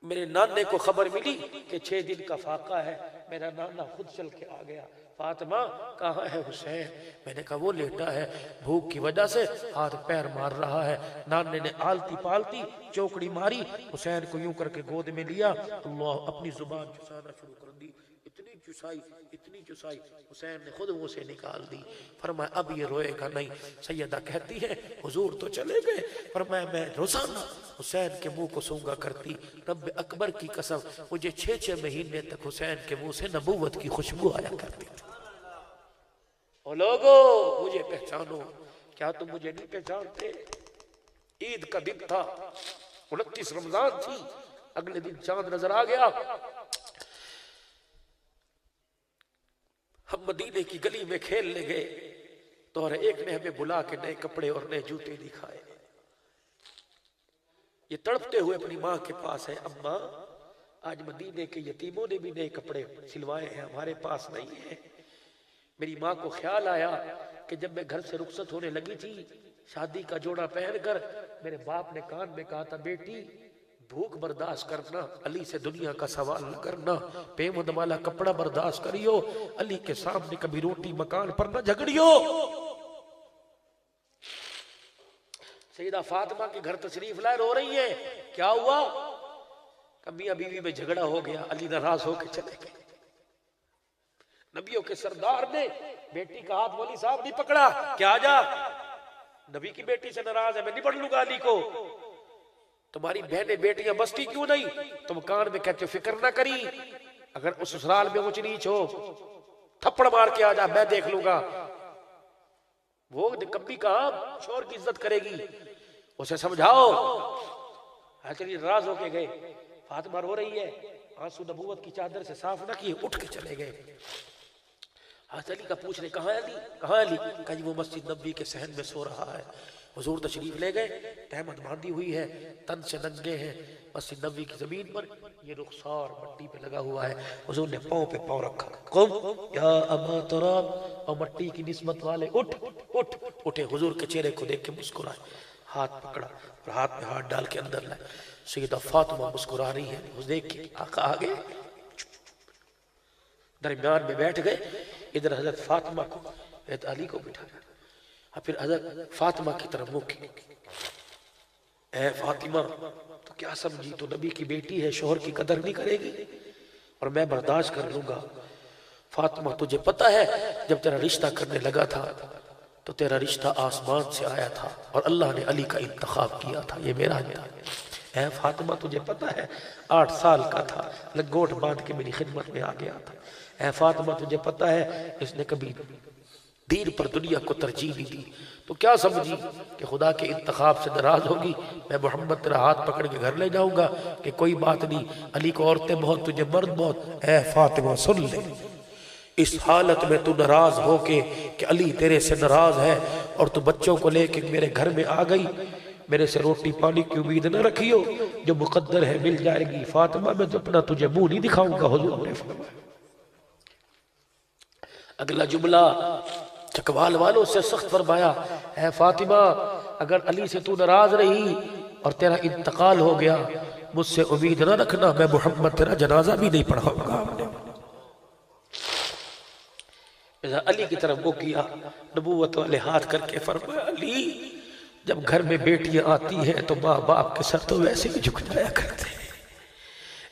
میرے نانے کو خبر ملی کہ 6 دن کا فاقہ ہے، میرا نانا خود چل کے آ گیا، فاطمہ کہاں ہے حسین؟ میں نے کہا وہ لیٹا ہے، بھوک کی وجہ سے ہاتھ پیر مار رہا ہے۔ نانے نے آلتی پالتی چوکڑی ماری، حسین کو یوں کر کے گود میں لیا، اللہ اپنی زبان چسانا شروع کر دی، اتنی چسائی حسین نے خود منہ سے نکال دی۔ فرمایا اب یہ روئے گا نہیں۔ سیدہ کہتی ہے حضور تو چلے گئے، فرمایا میں روزانہ حسین کے منہ کو سونگا کرتی، رب اکبر کی قسم مجھے 6 مہینے تک حسین کے منہ سے نبوت کی خوشبو آیا کرتی تھی۔ اور لوگو مجھے پہچانو، کیا تم مجھے نہیں پہچانتے؟ عید کا دن تھا، 29 رمضان تھی، اگلے دن چاند نظر آ گیا۔ ہم مدینے کی گلی میں کھیلنے گئے تو ایک نے ہمیں بلا کے نئے کپڑے اور نئے جوتے دکھائے۔ یہ تڑپتے ہوئے اپنی ماں کے پاس ہے، اماں آج مدینے کے یتیموں نے بھی نئے کپڑے سلوائے ہیں، ہمارے پاس نہیں ہیں۔ میری ماں کو خیال آیا کہ جب میں گھر سے رخصت ہونے لگی تھی شادی کا جوڑا پہن کر، میرے باپ نے کان میں کہا تھا بیٹی بھوک برداشت کرنا، علی سے دنیا کا سوال نہ کرنا، پیمند والا کپڑا برداشت کریو، علی کے سامنے کبھی روٹی مکان پر نہ جھگڑیو۔ سیدہ فاطمہ کے گھر تشریف لائے، رو رہی ہے، کیا ہوا؟ کہ میاں بیوی میں جھگڑا ہو گیا، علی ناراض ہو کے چلے گئے۔ نبیوں کے سردار نے بیٹی کا ہاتھ مولی صاحب نہیں پکڑا، کیا جا نبی کی بیٹی سے ناراض ہے، میں نہیں پڑھ لوں گا علی کو۔ تمہاری بہنیں بیٹیاں بستی کیوں نہیں؟ تم کان میں کہتے ہو فکر نہ کری، اگر اس سسرال میں اونچ نیچ ہو تھپڑ مار کے آ جا، میں دیکھ لوں گا۔ وہ کبھی کہاں شور کی عزت کرے گی، اسے سمجھاؤ۔ چلیے ناراض ہو کے گئے، فاطمہ رو رہی ہے، آنسو نبوت کی چادر سے صاف نہ کیے، اٹھ کے چلے گئے۔ حضرت علی کا پوچھنے کہاں ہے علی، کہاں علی؟ کہا جی وہ مسجد نبوی کے صحن میں سو رہا ہے۔ حضور تشریف لے گئے، تہمت باندھی ہوئی ہے، تن سے ننگے ہیں، مسجد نبوی کی زمین پر یہ رخسار مٹی پہ لگا ہوا ہے۔ حضور نے پاؤں پہ پاؤں رکھا، قم یا ابا تراب، اور مٹی کی نسبت والے اٹھ اٹھ اٹھے۔ حضور کے چہرے کو دیکھ کے مسکرائے، ہاتھ پکڑا اور ہاتھ میں ہاتھ ڈال کے اندر لائے۔ سیدہ فاطمہ مسکرا رہی ہے، اس دیکھ کے آقا آگے درمیان میں بیٹھ گئے۔ ادھر حضرت فاطمہ کو، حضرت علی کو بٹھایا، اور پھر حضرت فاطمہ کی طرف منہ کی، اے فاطمہ تو کیا سمجھی، تو نبی کی بیٹی ہے، شوہر کی قدر نہیں کرے گی، اور میں برداشت کر لوں گا۔ فاطمہ تجھے پتا ہے جب تیرا رشتہ کرنے لگا تھا تو تیرا رشتہ آسمان سے آیا تھا اور اللہ نے علی کا انتخاب کیا تھا، یہ میرا تھا۔ اے فاطمہ تجھے پتا ہے 8 سال کا تھا، لنگوٹ باندھ کے میری خدمت میں آ گیا تھا۔ اے فاطمہ تجھے پتا ہے اس نے کبھی دین پر دنیا کو ترجیح نہیں دی، تو کیا سمجھی کہ خدا کے انتخاب سے ناراض ہوگی؟ میں محمد تیرا ہاتھ پکڑ کے گھر لے جاؤں گا کہ کوئی بات نہیں، علی کو عورتیں بہت، تجھے مرد بہت۔ اے فاطمہ سن لے، اس حالت میں تو ناراض ہو کے کہ علی تیرے سے ناراض ہے اور تو بچوں کو لے کے میرے گھر میں آ گئی، میرے سے روٹی پانی کی امید نہ رکھیو، جو مقدر ہے مل جائے گی۔ فاطمہ میں تو اپنا تجھے منہ نہیں دکھاؤں گا، حضور نے فرمایا۔ اگلا جملہ چکوال والوں سے سخت فرمایا، اے فاطمہ اگر علی سے تو ناراض رہی اور تیرا انتقال ہو گیا، مجھ سے امید نہ رکھنا، میں محمد تیرا جنازہ بھی نہیں پڑھاؤں گا۔ علی کی طرف وہ کیا، نبوت والے ہاتھ کر کے فرمایا، علی جب گھر میں بیٹیاں آتی ہیں تو ماں باپ کے سر تو ویسے بھی جھک جایا کرتے ہیں۔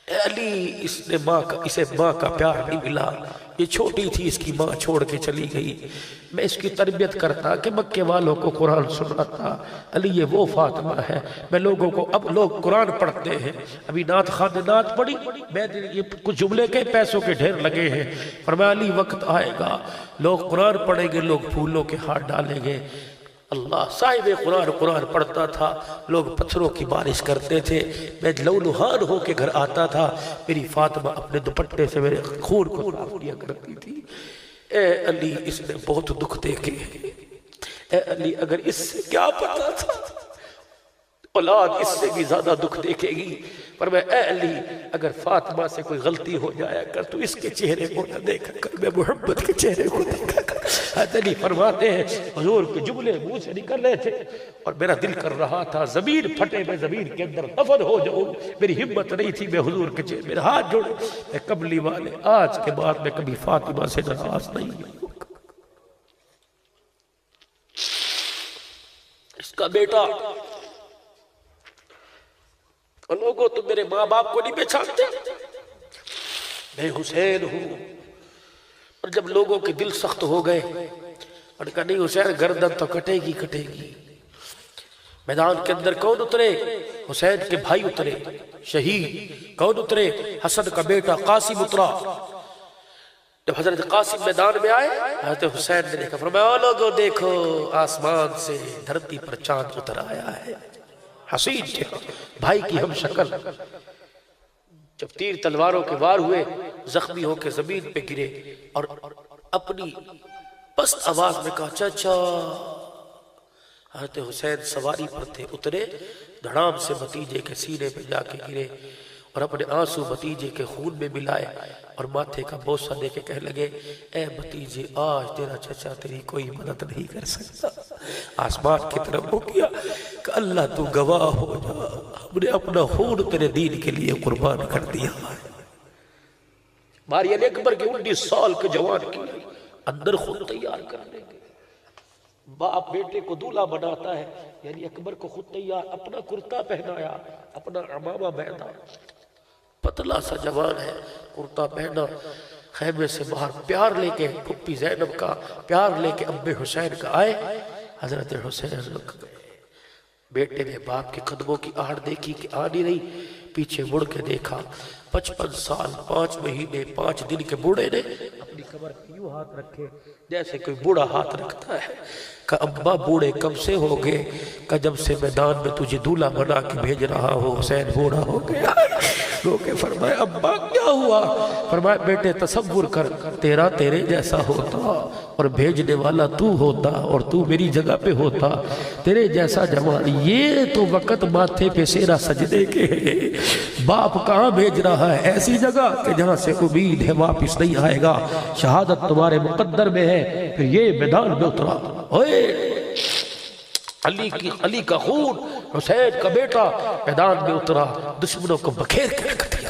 اے علی اسے ماں کا پیار نہیں ملا، یہ چھوٹی تھی، اس کی ماں چھوڑ کے چلی گئی، میں اس کی تربیت کرتا کہ مکے والوں کو قرآن سناتا۔ علی یہ وہ فاطمہ ہے، میں لوگوں کو، اب لوگ قرآن پڑھتے ہیں، ابھی نعت خان نے نعت پڑھی، میں یہ کچھ جملے کے پیسوں کے ڈھیر لگے ہیں، فرمایا علی وقت آئے گا لوگ قرآن پڑھیں گے، لوگ پھولوں کے ہاتھ ڈالیں گے۔ اللہ صاحب قرآن پڑھتا تھا، لوگ پتھروں کی بارش کرتے تھے، میں لولہان ہو کے گھر آتا تھا، میری فاطمہ اپنے دوپٹے سے میرے خون کو صاف کیا کرتی تھی۔ اے علی اس نے بہت دکھ دیکھے، اے علی اگر اس سے کیا پتا تھا اولاد اس سے بھی زیادہ دکھ دیکھے گی، پر میں اے علی اگر فاطمہ سے کوئی غلطی ہو جایا کر تو اس کے چہرے کو نہ دیکھا کر، میں محمد کے چہرے کو دیکھا کر۔ حضرت علی فرماتے ہیں حضور کے جملے منہ سے نکل رہے تھے اور میرا دل کر رہا تھا زمین پھٹے، میں زمین کے اندر دفن ہو جاؤں، میری ہمت نہیں تھی، میں حضور کے چہرے، میرا ہاتھ جوڑے، اے کملی والے آج کے بعد میں کبھی فاطمہ سے ناراض نہیں ہوں۔ اس کا بیٹا، اور لوگوں تم میرے ماں باپ کو نہیں پہچانتے، میں حسین ہوں۔ اور جب لوگوں کے دل سخت ہو گئے اور کہا نہیں حسین گردن تو کٹے گی کٹے گی، میدان کے اندر کون اترے؟ حسین کے بھائی اترے، شہید کون اترے؟ حسن کا بیٹا قاسم اترا۔ جب حضرت قاسم میدان میں آئے، حضرت حسین نے دیکھا، فرمایا لوگوں دیکھو آسمان سے دھرتی پر چاند اتر آیا ہے، حسین چہرہ، بھائی کی ہم شکل۔ جب تیر تلواروں کے وار ہوئے، زخمی ہو کے زمین پہ گرے اور اپنی پست آواز میں کہا چچا۔ حضرت حسین سواری پر تھے، اترے، دھڑام سے بھتیجے کے سینے پہ جا کے گرے اور اپنے آنسو بھتیجے کے خون میں ملائے اور ماتھے کا بوسہ دے کے کہنے لگے، اے بھتیجے آج تیرا چچا تیری کوئی مدد نہیں کر سکتا۔ آسمان کی طرف ہو کیا کہ اللہ تو گواہ ہو جا، ہم نے اپنا خون تیرے دین کے لیے قربان کر دیا ہے۔ ماری علی اکبر کے 19 سال کے جوان کی اندر خود تیار کرنے کے، باپ بیٹے کو دولہا بناتا ہے، یعنی اکبر کو خود تیار، اپنا کرتا پہنایا، اپنا عمامہ پہنا، پتلا سا جوان ہے، کرتا پہنا، خیمے سے باہر پیار لے کے، پھپھی زینب کا پیار لے کے ابے حسین کا آئے۔ حضرت حسین رک گئے، بیٹے نے باپ کے قدموں کی آڑ دیکھی کہ آ نہیں رہی، پیچھے مڑ کے دیکھا، 55 سال 5 مہینے 5 دن کے بوڑھے نے اپنی کمر پہ یوں ہاتھ رکھے جیسے کوئی بوڑھا ہاتھ رکھتا ہے۔ کہ ابا بوڑھے کب سے ہو گئے؟ کہ جب سے میدان میں تجھے دولہا بنا کے بھیج رہا ہو حسین بوڑھا ہو گیا۔ رو کے فرمایا ابا کیا ہوا؟ فرمایا بیٹے تصور کر تیرا تیرے جیسا ہوتا اور بھیجنے والا تو ہوتا اور تو میری جگہ پہ ہوتا، تیرے جیسا جوان، یہ تو وقت ماتھے پہ سیرا سجدے کے ہے، باپ کہاں بھیج رہا ہے؟ ایسی جگہ کہ جہاں سے امید ہے واپس نہیں آئے گا، شہادت تمہارے مقدر میں ہے۔ پھر یہ میدان میں اترا، اوئے علی کا خون، حسین کا بیٹا میدان میں اترا، دشمنوں کو بکھیر کے رکھ دیا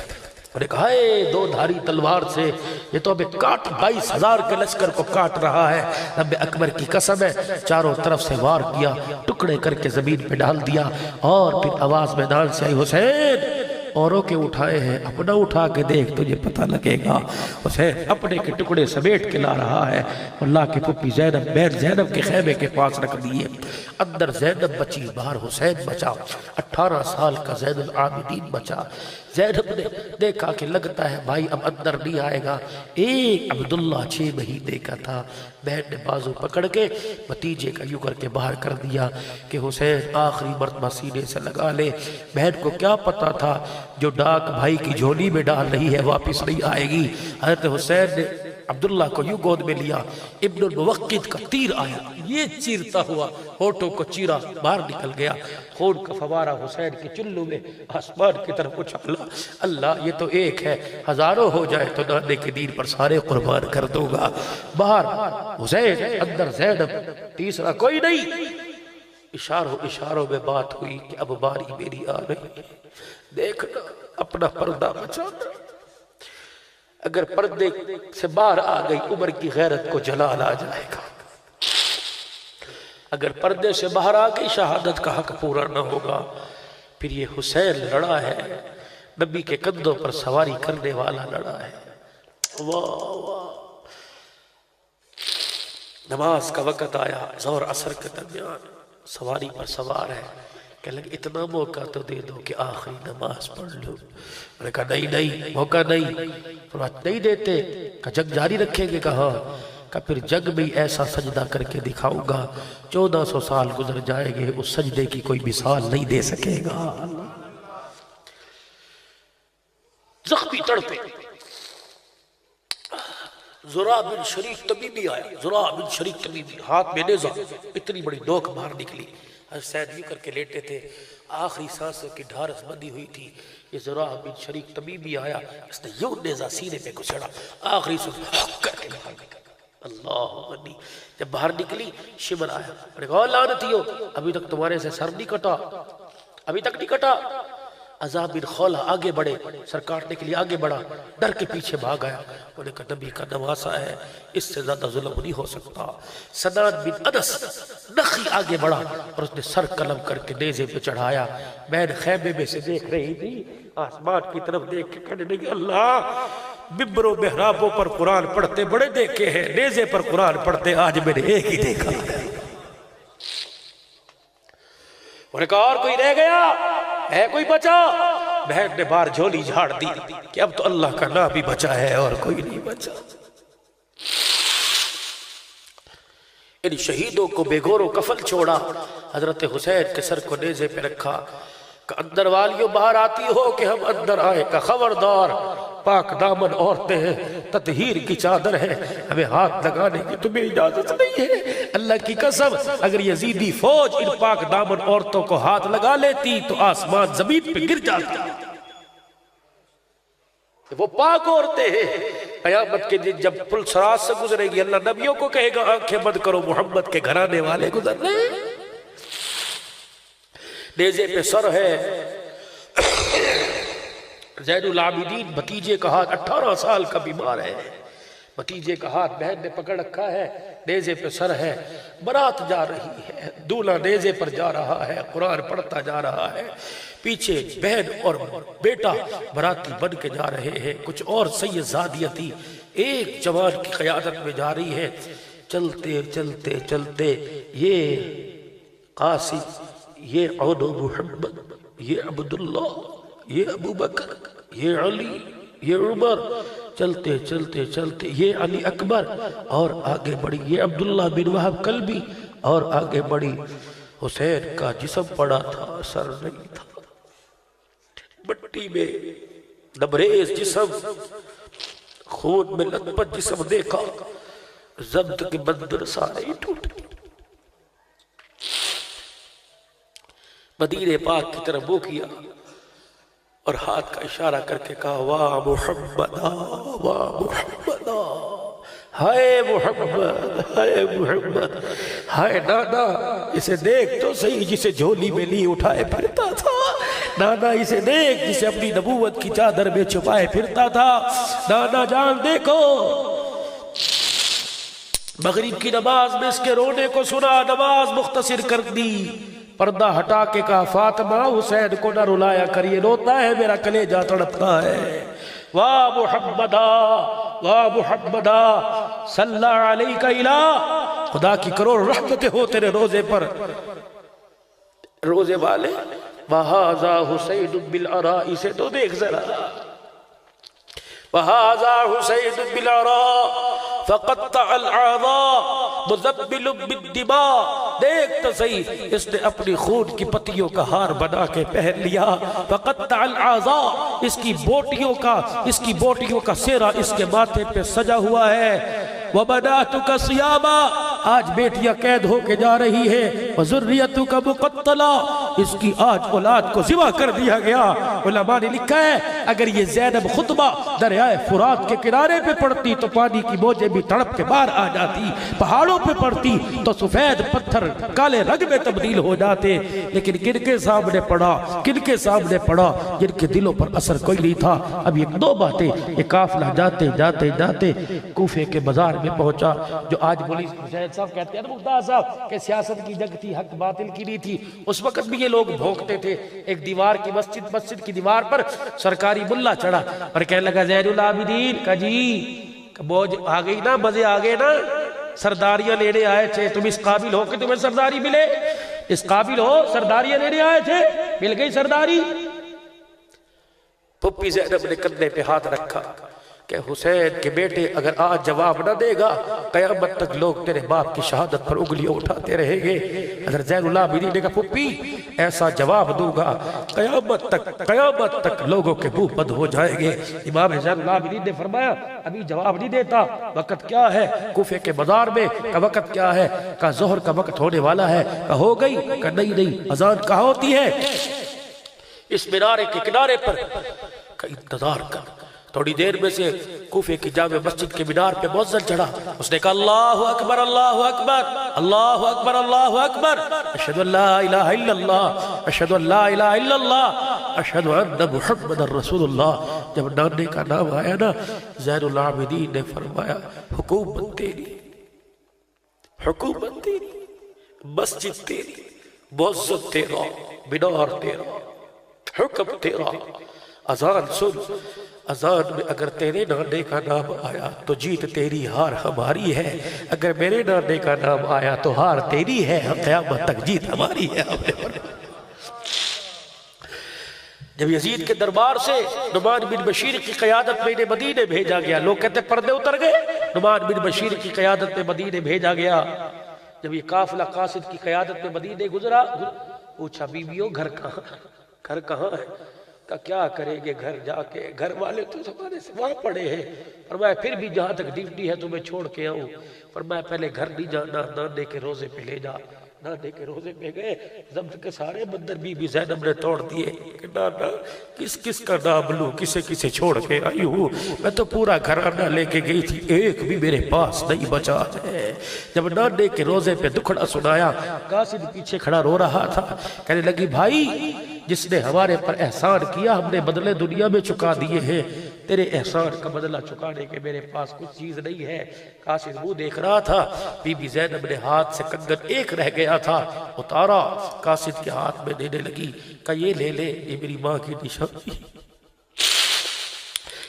اور نے کہا اے دو دھاری تلوار سے یہ تو ہمیں 22,000 کے لشکر کو کاٹ رہا ہے، رب اکبر کی قسم ہے۔ چاروں طرف سے وار کیا، ٹکڑے کر کے زمین پہ ڈال دیا، اور پھر آواز میدان سے آئی حسین اوروں کے اٹھائے ہیں، اپنا اٹھا کے دیکھ تجھے پتہ لگے گا۔ حسین اپنے کے ٹکڑے سمیٹ کے لا رہا ہے، اللہ کی پھپھی زینب بہن زینب کے خیمے کے پاس رکھ دیے، اندر زینب بچی، باہر حسین بچا، 18 سال کا زین العابدین بچا۔ زینب نے دیکھا کہ لگتا ہے بھائی اب اندر نہیں آئے گا، ایک عبداللہ 6 مہینے کا تھا، بہن نے بازو پکڑ کے بھتیجے کا یوں کر کے باہر کر دیا کہ حسین آخری مرتبہ سینے سے لگا لے۔ بہن کو کیا پتا تھا جو ڈاک بھائی کی جھولی میں ڈال رہی ہے واپس نہیں آئے گی۔ حضرت حسین نے عبداللہ کو یوں گود میں لیا، ابن الموقد کا تیر آیا، یہ چیرتا ہوا ہونٹوں کو چیرا، باہر نکل گیا، خون کا فوارہ حسین کی چلو میں آسمان کی طرف اچھالا۔ اللہ یہ تو ایک ہے، ہزاروں ہو جائے تو نانے کے دین پر سارے قربان کر دوں گا۔ باہر حسین، اندر زینب، تیسرا کوئی نہیں۔ اشاروں میں بات ہوئی کہ اب باری میری آ رہی ہے، دیکھنا اپنا پردہ بچانا، اگر پردے سے باہر آ گئی عمر کی غیرت کو جلال آ جائے گا، اگر پردے سے باہر آ گئی شہادت کا حق پورا نہ ہوگا۔ پھر یہ حسین لڑا ہے، نبی کے کندھوں پر سواری کرنے والا لڑا ہے۔ واہ واہ، نماز کا وقت آیا، ظہر عصر کے درمیان، سواری پر سوار ہے، کہ لگے اتنا موقع تو دے دو کہ آخری نماز پڑھ لوں۔ میں نے کہا نہیں موقع نہیں، فرمایا نہیں دیتے، کہ جنگ جاری رکھیں گے؟ کہا کہ پھر جنگ میں ایسا سجدہ کر کے دکھاؤں گا 1400 سال گزر جائے گے، اس سجدے کی کوئی مثال نہیں دے سکے گا۔ زخمی تڑپے، زرع بن شریک تمیمی آیا، زرع بن شریک تمیمی، ہاتھ میں نیزہ، اتنی بڑی نوک باہر نکلی، حسین یوں کر کے لیٹے تھے، آخری سانسوں کی ڈھارس بندی ہوئی تھی۔ یہ زرع بن شریک تمیمی آیا، اس نے یوں نیزہ سینے پہ کچھڑا، آخری سانس کر کے باہر نکل، اللہ عنی۔ جب باہر نکلی شمر آیا، میں نے کہا لعنتیو ابھی تک تمہارے سے سر نہیں کٹا، ابھی تک نہیں کٹا۔ عذاب بن خولہ آگے بڑھے، سر کاٹنے کے لیے آگے بڑھا، ڈر کے پیچھے بھاگ آیا، انہوں نے کہا نبی کا نواسا ہے، اس سے زیادہ ظلم نہیں ہو سکتا۔ سنان بن انس نخی آگے بڑھا اور اس نے سر قلم کر کے نیزے پہ چڑھایا۔ بہن خیمے میں سے دیکھ رہی تھی، آسمان کی طرف دیکھ کے کہنے لگی اللہ ممبر و محرابوں پر قرآن پڑھتے بڑے دیکھے ہیں، نیزے پر قرآن پڑھتے آج میں نے ایک ہی دیکھا۔ انہوں نے کہا اور کوئی رہ گیا ہے، کوئی بچا؟ بہن نے باہر جھولی جھاڑ دی کہ اب تو اللہ کا نام بھی بچا ہے اور کوئی نہیں بچا۔ ان شہیدوں کو بے گور و کفن چھوڑا، حضرت حسین کے سر کو نیزے پہ رکھا کہ اندر والیوں باہر آتی ہو کہ ہم اندر آئے، کا خبردار پاک دامن عورتیں ہیں، تطہیر کی چادر ہے، ہمیں ہاتھ لگانے کی تمہیں اجازت نہیں ہے۔ اللہ کی قسم اگر یزیدی فوج ان پاک دامن عورتوں کو ہاتھ لگا لیتی تو آسمان زمین پہ گر جاتا۔ وہ پاک عورتیں ہیں، قیامت کے دن جب پل صراط سے گزرے گی اللہ نبیوں کو کہے گا آنکھیں بند کرو، محمد کے گھرانے والے گزر رہے ہیں۔ نیزے پہ سر ہے، زین العابدین بھتیجے کا ہاتھ 18 سال کا بیمار ہے، بھتیجے کا ہاتھ بہن نے پکڑ رکھا ہے، نیزے پہ سر ہے، برات جا رہی ہے، دولہا نیزے پر جا رہا ہے، قرآن پڑھتا جا رہا ہے، پیچھے بہن اور بیٹا براتی بن کے جا رہے ہیں، کچھ اور سید زادیہ تھی ایک جوان کی قیادت میں جا رہی ہے۔ چلتے چلتے چلتے یہ قاسم، یہ عون محمد، یہ عبداللہ، یہ ابو بکر، یہ علی، یہ عمر، چلتے چلتے چلتے یہ علی اکبر، اور آگے بڑھی یہ عبداللہ بن وہب کلبی، اور آگے بڑھی حسین کا جسم پڑا تھا، سر نہیں تھا، مٹی میں لبریز جسم، خون میں لطپت جسم دیکھا، ضبط کے بندر سارے ہی ٹوٹ گئے۔ مدینے پاک کی طرف منہ کیا اور ہاتھ کا اشارہ کر کے کہا واہ محمدہ واہ محمدہ، ہائے محمد ہائے محمد، ہائے نانا اسے دیکھ تو صحیح جسے جھولی میں لی اٹھائے پھرتا تھا، نانا اسے دیکھ جسے اپنی نبوت کی چادر میں چھپائے پھرتا تھا، نانا جان دیکھو۔ مغرب کی نماز میں اس کے رونے کو سنا، نماز مختصر کر دی، پردہ ہٹا کے کہا فاطمہ حسین کو نہ رلایا کر، یہ روتا ہے میرا کلیجہ تڑپتا ہے۔ واہ محمدہ واہ محمدہ صلی علیہ الہ، خدا کی کروڑ رحمتیں ہو تیرے روزے پر، روزے والے۔ وَهَذَا حُسَيْنٌ بِالْعَرَاءِ، اسے تو دیکھ ذرا، وَهَذَا حُسَيْنٌ بِالْعَرَاءِ فَقَطَّعَ الْأَعْضَاءَ مُزَبِّلٌ بِالدِّمَاء، دیکھ تو صحیح اس نے اپنی خون کی پتیوں کا ہار بنا کے پہن لیا، فَقَطَّعَ الْأَعْضَاءَ، اس کی بوٹیوں کا سیرا اس کے ماتھے پہ سجا ہوا ہے۔ وَبَنَاتُكَ صِيَامًا، آج بیٹیاں قید ہو کے جا رہی ہے، وَذُرِّيَّتُكَ مُقَتَّلًا، اس کی آج اولاد کو ذبح کر دیا گیا۔ علماء نے لکھا ہے اگر یہ زینب خطبہ دریائے فرات کے کنارے پہ پڑتی تو پانی کی موجیں بھی تڑپ کے باہر آ جاتی، پہاڑوں پہ پڑتی تو سفید پتھر کالے رنگ میں تبدیل ہو جاتے، لیکن کن کے سامنے پڑا جن کے دلوں پر اثر کوئی نہیں تھا۔ اب یہ دو باتیں، یہ قافلہ جاتے کوفے کے بازار میں پہنچا، جو آج بولی حسین صاحب کہتے ہیں نا مختار صاحب کہ سیاست کی جنگ تھی، حق باطل کی نہیں تھی، اس وقت بھی یہ لوگ بھونکتے تھے۔ ایک دیوار کی مسجد کی دیوار پر سرکاری ملا چڑھا اور کہنے لگا زین العابدین کا جی بوجھ آ گئی نا، مزے آ گئے نا، سرداریاں لینے آئے تھے، تم اس قابل ہو کہ تمہیں سرداری ملے، اس قابل ہو سرداریاں لینے آئے تھے، مل گئی سرداری۔ پھپھی زینب نے کندھے پہ ہاتھ رکھا کہ حسین کے بیٹے اگر آج جواب نہ دے گا قیامت تک لوگ تیرے باپ کی شہادت پر انگلیاں اٹھاتے رہیں گے۔ اگر زین العابدین نے کہا پھپھی ایسا جواب دوں گا قیامت تک لوگوں کے منہ بند ہو جائیں گے۔ امام زین العابدین نے فرمایا ابھی جواب نہیں دیتا، وقت کیا ہے؟ کوفے کے بازار میں کا وقت کیا ہے؟ کہا ظہر کا وقت ہونے والا ہے۔ کہا ہو گئی؟ کہا نہیں، اذان کہاں ہوتی ہے؟ اس مینارے کے کنارے پر۔ کا انتظار کر۔ تھوڑی دیر میں سے کوفے کی جامع مسجد کے مینار پہ مؤذن چڑھا، اس نے کہا اللہ اکبر اللہ اکبر اللہ اکبر اللہ اکبر، اشہد ان لا الہ الا اللہ اشہد ان لا الہ الا اللہ اشہد ان محمد رسول اللہ۔ جب نانے کا نام آیا نا زین العابدین نے فرمایا حکومت تیری، مسجد تیری، مؤذن تیرا، مینار تیرا، حکم تیرا۔ اذان سن، اذان میں اگر تیرے نانے کا نام آیا تو جیت تیری، ہار ہماری ہے، اگر میرے نانے کا نام آیا تو ہار تیری ہے، قیامت تک جیت ہماری ہے۔ جب یزید کے دربار سے نعمان بن بشیر کی قیادت میں انہیں مدینے بھیجا گیا، لوگ کہتے پردے اتر گئے، نعمان بن بشیر کی قیادت میں مدینے بھیجا گیا۔ جب یہ قافلہ قاصد کی قیادت میں مدینے گزرا، پوچھا بیویوں گھر کہاں ہے؟ کہ کیا کریں گے گھر جا کے، گھر والے تو ہمارے سے وہاں پڑے ہیں، فرمایا پھر بھی جہاں تک ڈیوٹی ہے تمہیں چھوڑ کے آؤں، فرمایا پہلے گھر نہیں جانا، نانے کے روزے پہ لے جا۔ نانے کے روزے پہ گئے، ضبط کے سارے بندر بی بی زینب نے توڑ دیے کہ نانا کس کا نام لوں، کسے چھوڑ کے آئی ہوں، میں تو پورا گھرانہ لے کے گئی تھی، ایک بھی میرے پاس نہیں بچا ہے۔ جب نانے کے روزے پہ دکھڑا سنایا، قاصد پیچھے کھڑا رو رہا تھا، کہنے لگی بھائی جس نے ہمارے پر احسان کیا ہم نے بدلے دنیا میں چکا دیے ہیں، تیرے احسان کا بدلہ چکانے کے میرے پاس کچھ چیز نہیں ہے۔ قاصد وہ دیکھ رہا تھا، بی بی زینب نے ہاتھ سے کنگن ایک رہ گیا تھا اتارا، قاصد کے ہاتھ میں دینے لگی، کہا یہ لے لے، یہ میری ماں کی نشانی،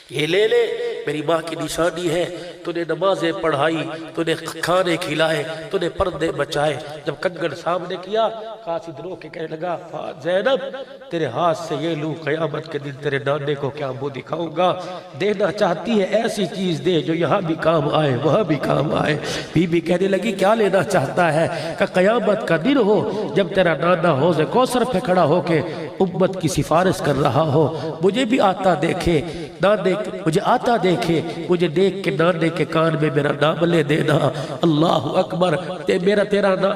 یہ لے لے میری ماں کی نشانی ہے، تو نے نمازیں پڑھائی، تو نے کھانے کھلائے، تو نے پردے بچائے۔ جب کنگن سامنے کیا، قاصد رو کے کہنے لگا زینب تیرے ہاتھ سے یہ لوں، قیامت کے دن تیرے نانے کو کیا منہ دکھاؤں گا، دینا چاہتی ہے ایسی چیز دے جو یہاں بھی کام آئے وہاں بھی کام آئے۔ بی بی کہنے لگی کیا لینا چاہتا ہے؟ کہ قیامت کا دن ہو جب تیرا نانا حوض کوثر پہ کھڑا ہو کے امت کی سفارش کر رہا ہو، مجھے بھی آتا دیکھے نہ دیکھ، مجھے آتا دیکھے، مجھے دیکھ کے نانے کے کان میں میرا نام لے دینا۔ اللہ اکبر،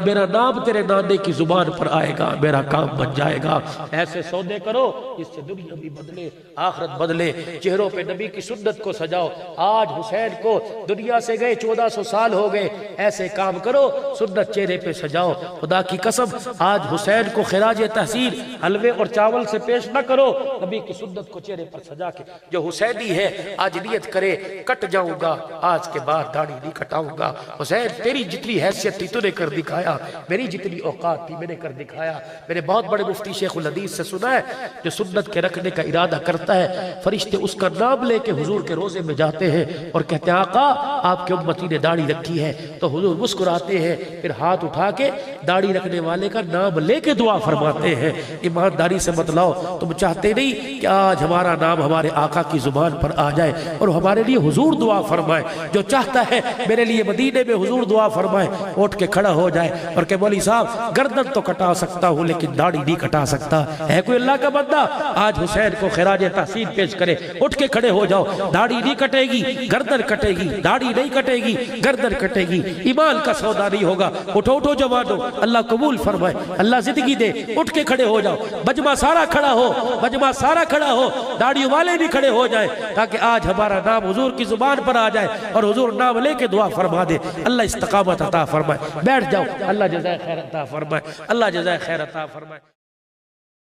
میرا نام تیرے نانے کی زبان پر آئے گا، میرا کام بن جائے گا۔ ایسے سودے کرو جس سے دنیا بھی بدلے، آخرت بدلے۔ چہروں پہ نبی کی سنت کو سجاؤ۔ آج حسین کو دنیا سے گئے 1400 سال ہو گئے، ایسے کام کرو سنت چہرے پہ سجاؤ۔ خدا کی قسم آج حسین کو خراج تحسین حلوے اور چاول سے پیش نہ کرو، نبی کی سنت کو چہرے پر سجا کے۔ جو حسینی ہے آج نیت کرے کٹ جاؤں گا، آج کے بعد داڑھی نہیں کٹاؤں گا۔ حسین تیری جتنی حیثیت تھی تو نے کر دکھایا، میری جتنی اوقات تھی میں نے کر دکھایا۔ میں نے بہت بڑے مفتی شیخ الحدیث سے سنا ہے، جو سنت کے رکھنے کا ارادہ کرتا ہے فرشتے اس کا نام لے کے حضور کے روزے میں جاتے ہیں اور کہتے ہیں آقا آپ کے امتی نے داڑھی رکھی ہے، تو حضور مسکراتے ہیں، پھر ہاتھ اٹھا کے داڑھی رکھنے والے کا نام لے کے دعا فرماتے ہیں۔ ایمانداری سے بتلاؤ، تم چاہتے نہیں کہ آج ہمارا نام ہمارے آقا کی زبان پر آ جائے اور ہمارے لیے حضور دعا فرمائے؟ جو چاہتا ہے میرے لیے مدینے میں حضور دعا فرمائے، اٹھ کے کھڑا ہو جائے اور کہ مولوی صاحب گردن تو کٹا سکتا ہوں لیکن داڑھی نہیں کٹا سکتا۔ ہے کوئی اللہ کا بندہ آج حسین کو خراج تحسین پیش کرے؟ اٹھ کے کھڑے ہو جاؤ۔ داڑھی نہیں کٹے گی، گردن کٹے گی، داڑھی نہیں کٹے گی، گردن کٹے گی۔ ایمان کا سودا نہیں ہوگا۔ اٹھو اٹھو جوانو، اللہ قبول فرمائے، اللہ زندگی دے۔ اٹھ کے کھڑے ہو جاؤ، مجمع سارا کھڑا ہو، مجمع سارا کھڑا ہو، داڑھی والے بھی کھڑے ہو جائیں تاکہ آج ہمارا نام حضور کی زبان پر آ جائے اور حضور نام لے کے دعا فرما دے۔ اللہ استقامت عطا فرمائے۔ بیٹھ جاؤ، اللہ جزائے خیر عطا فرمائے، اللہ جزائے خیر عطا فرمائے۔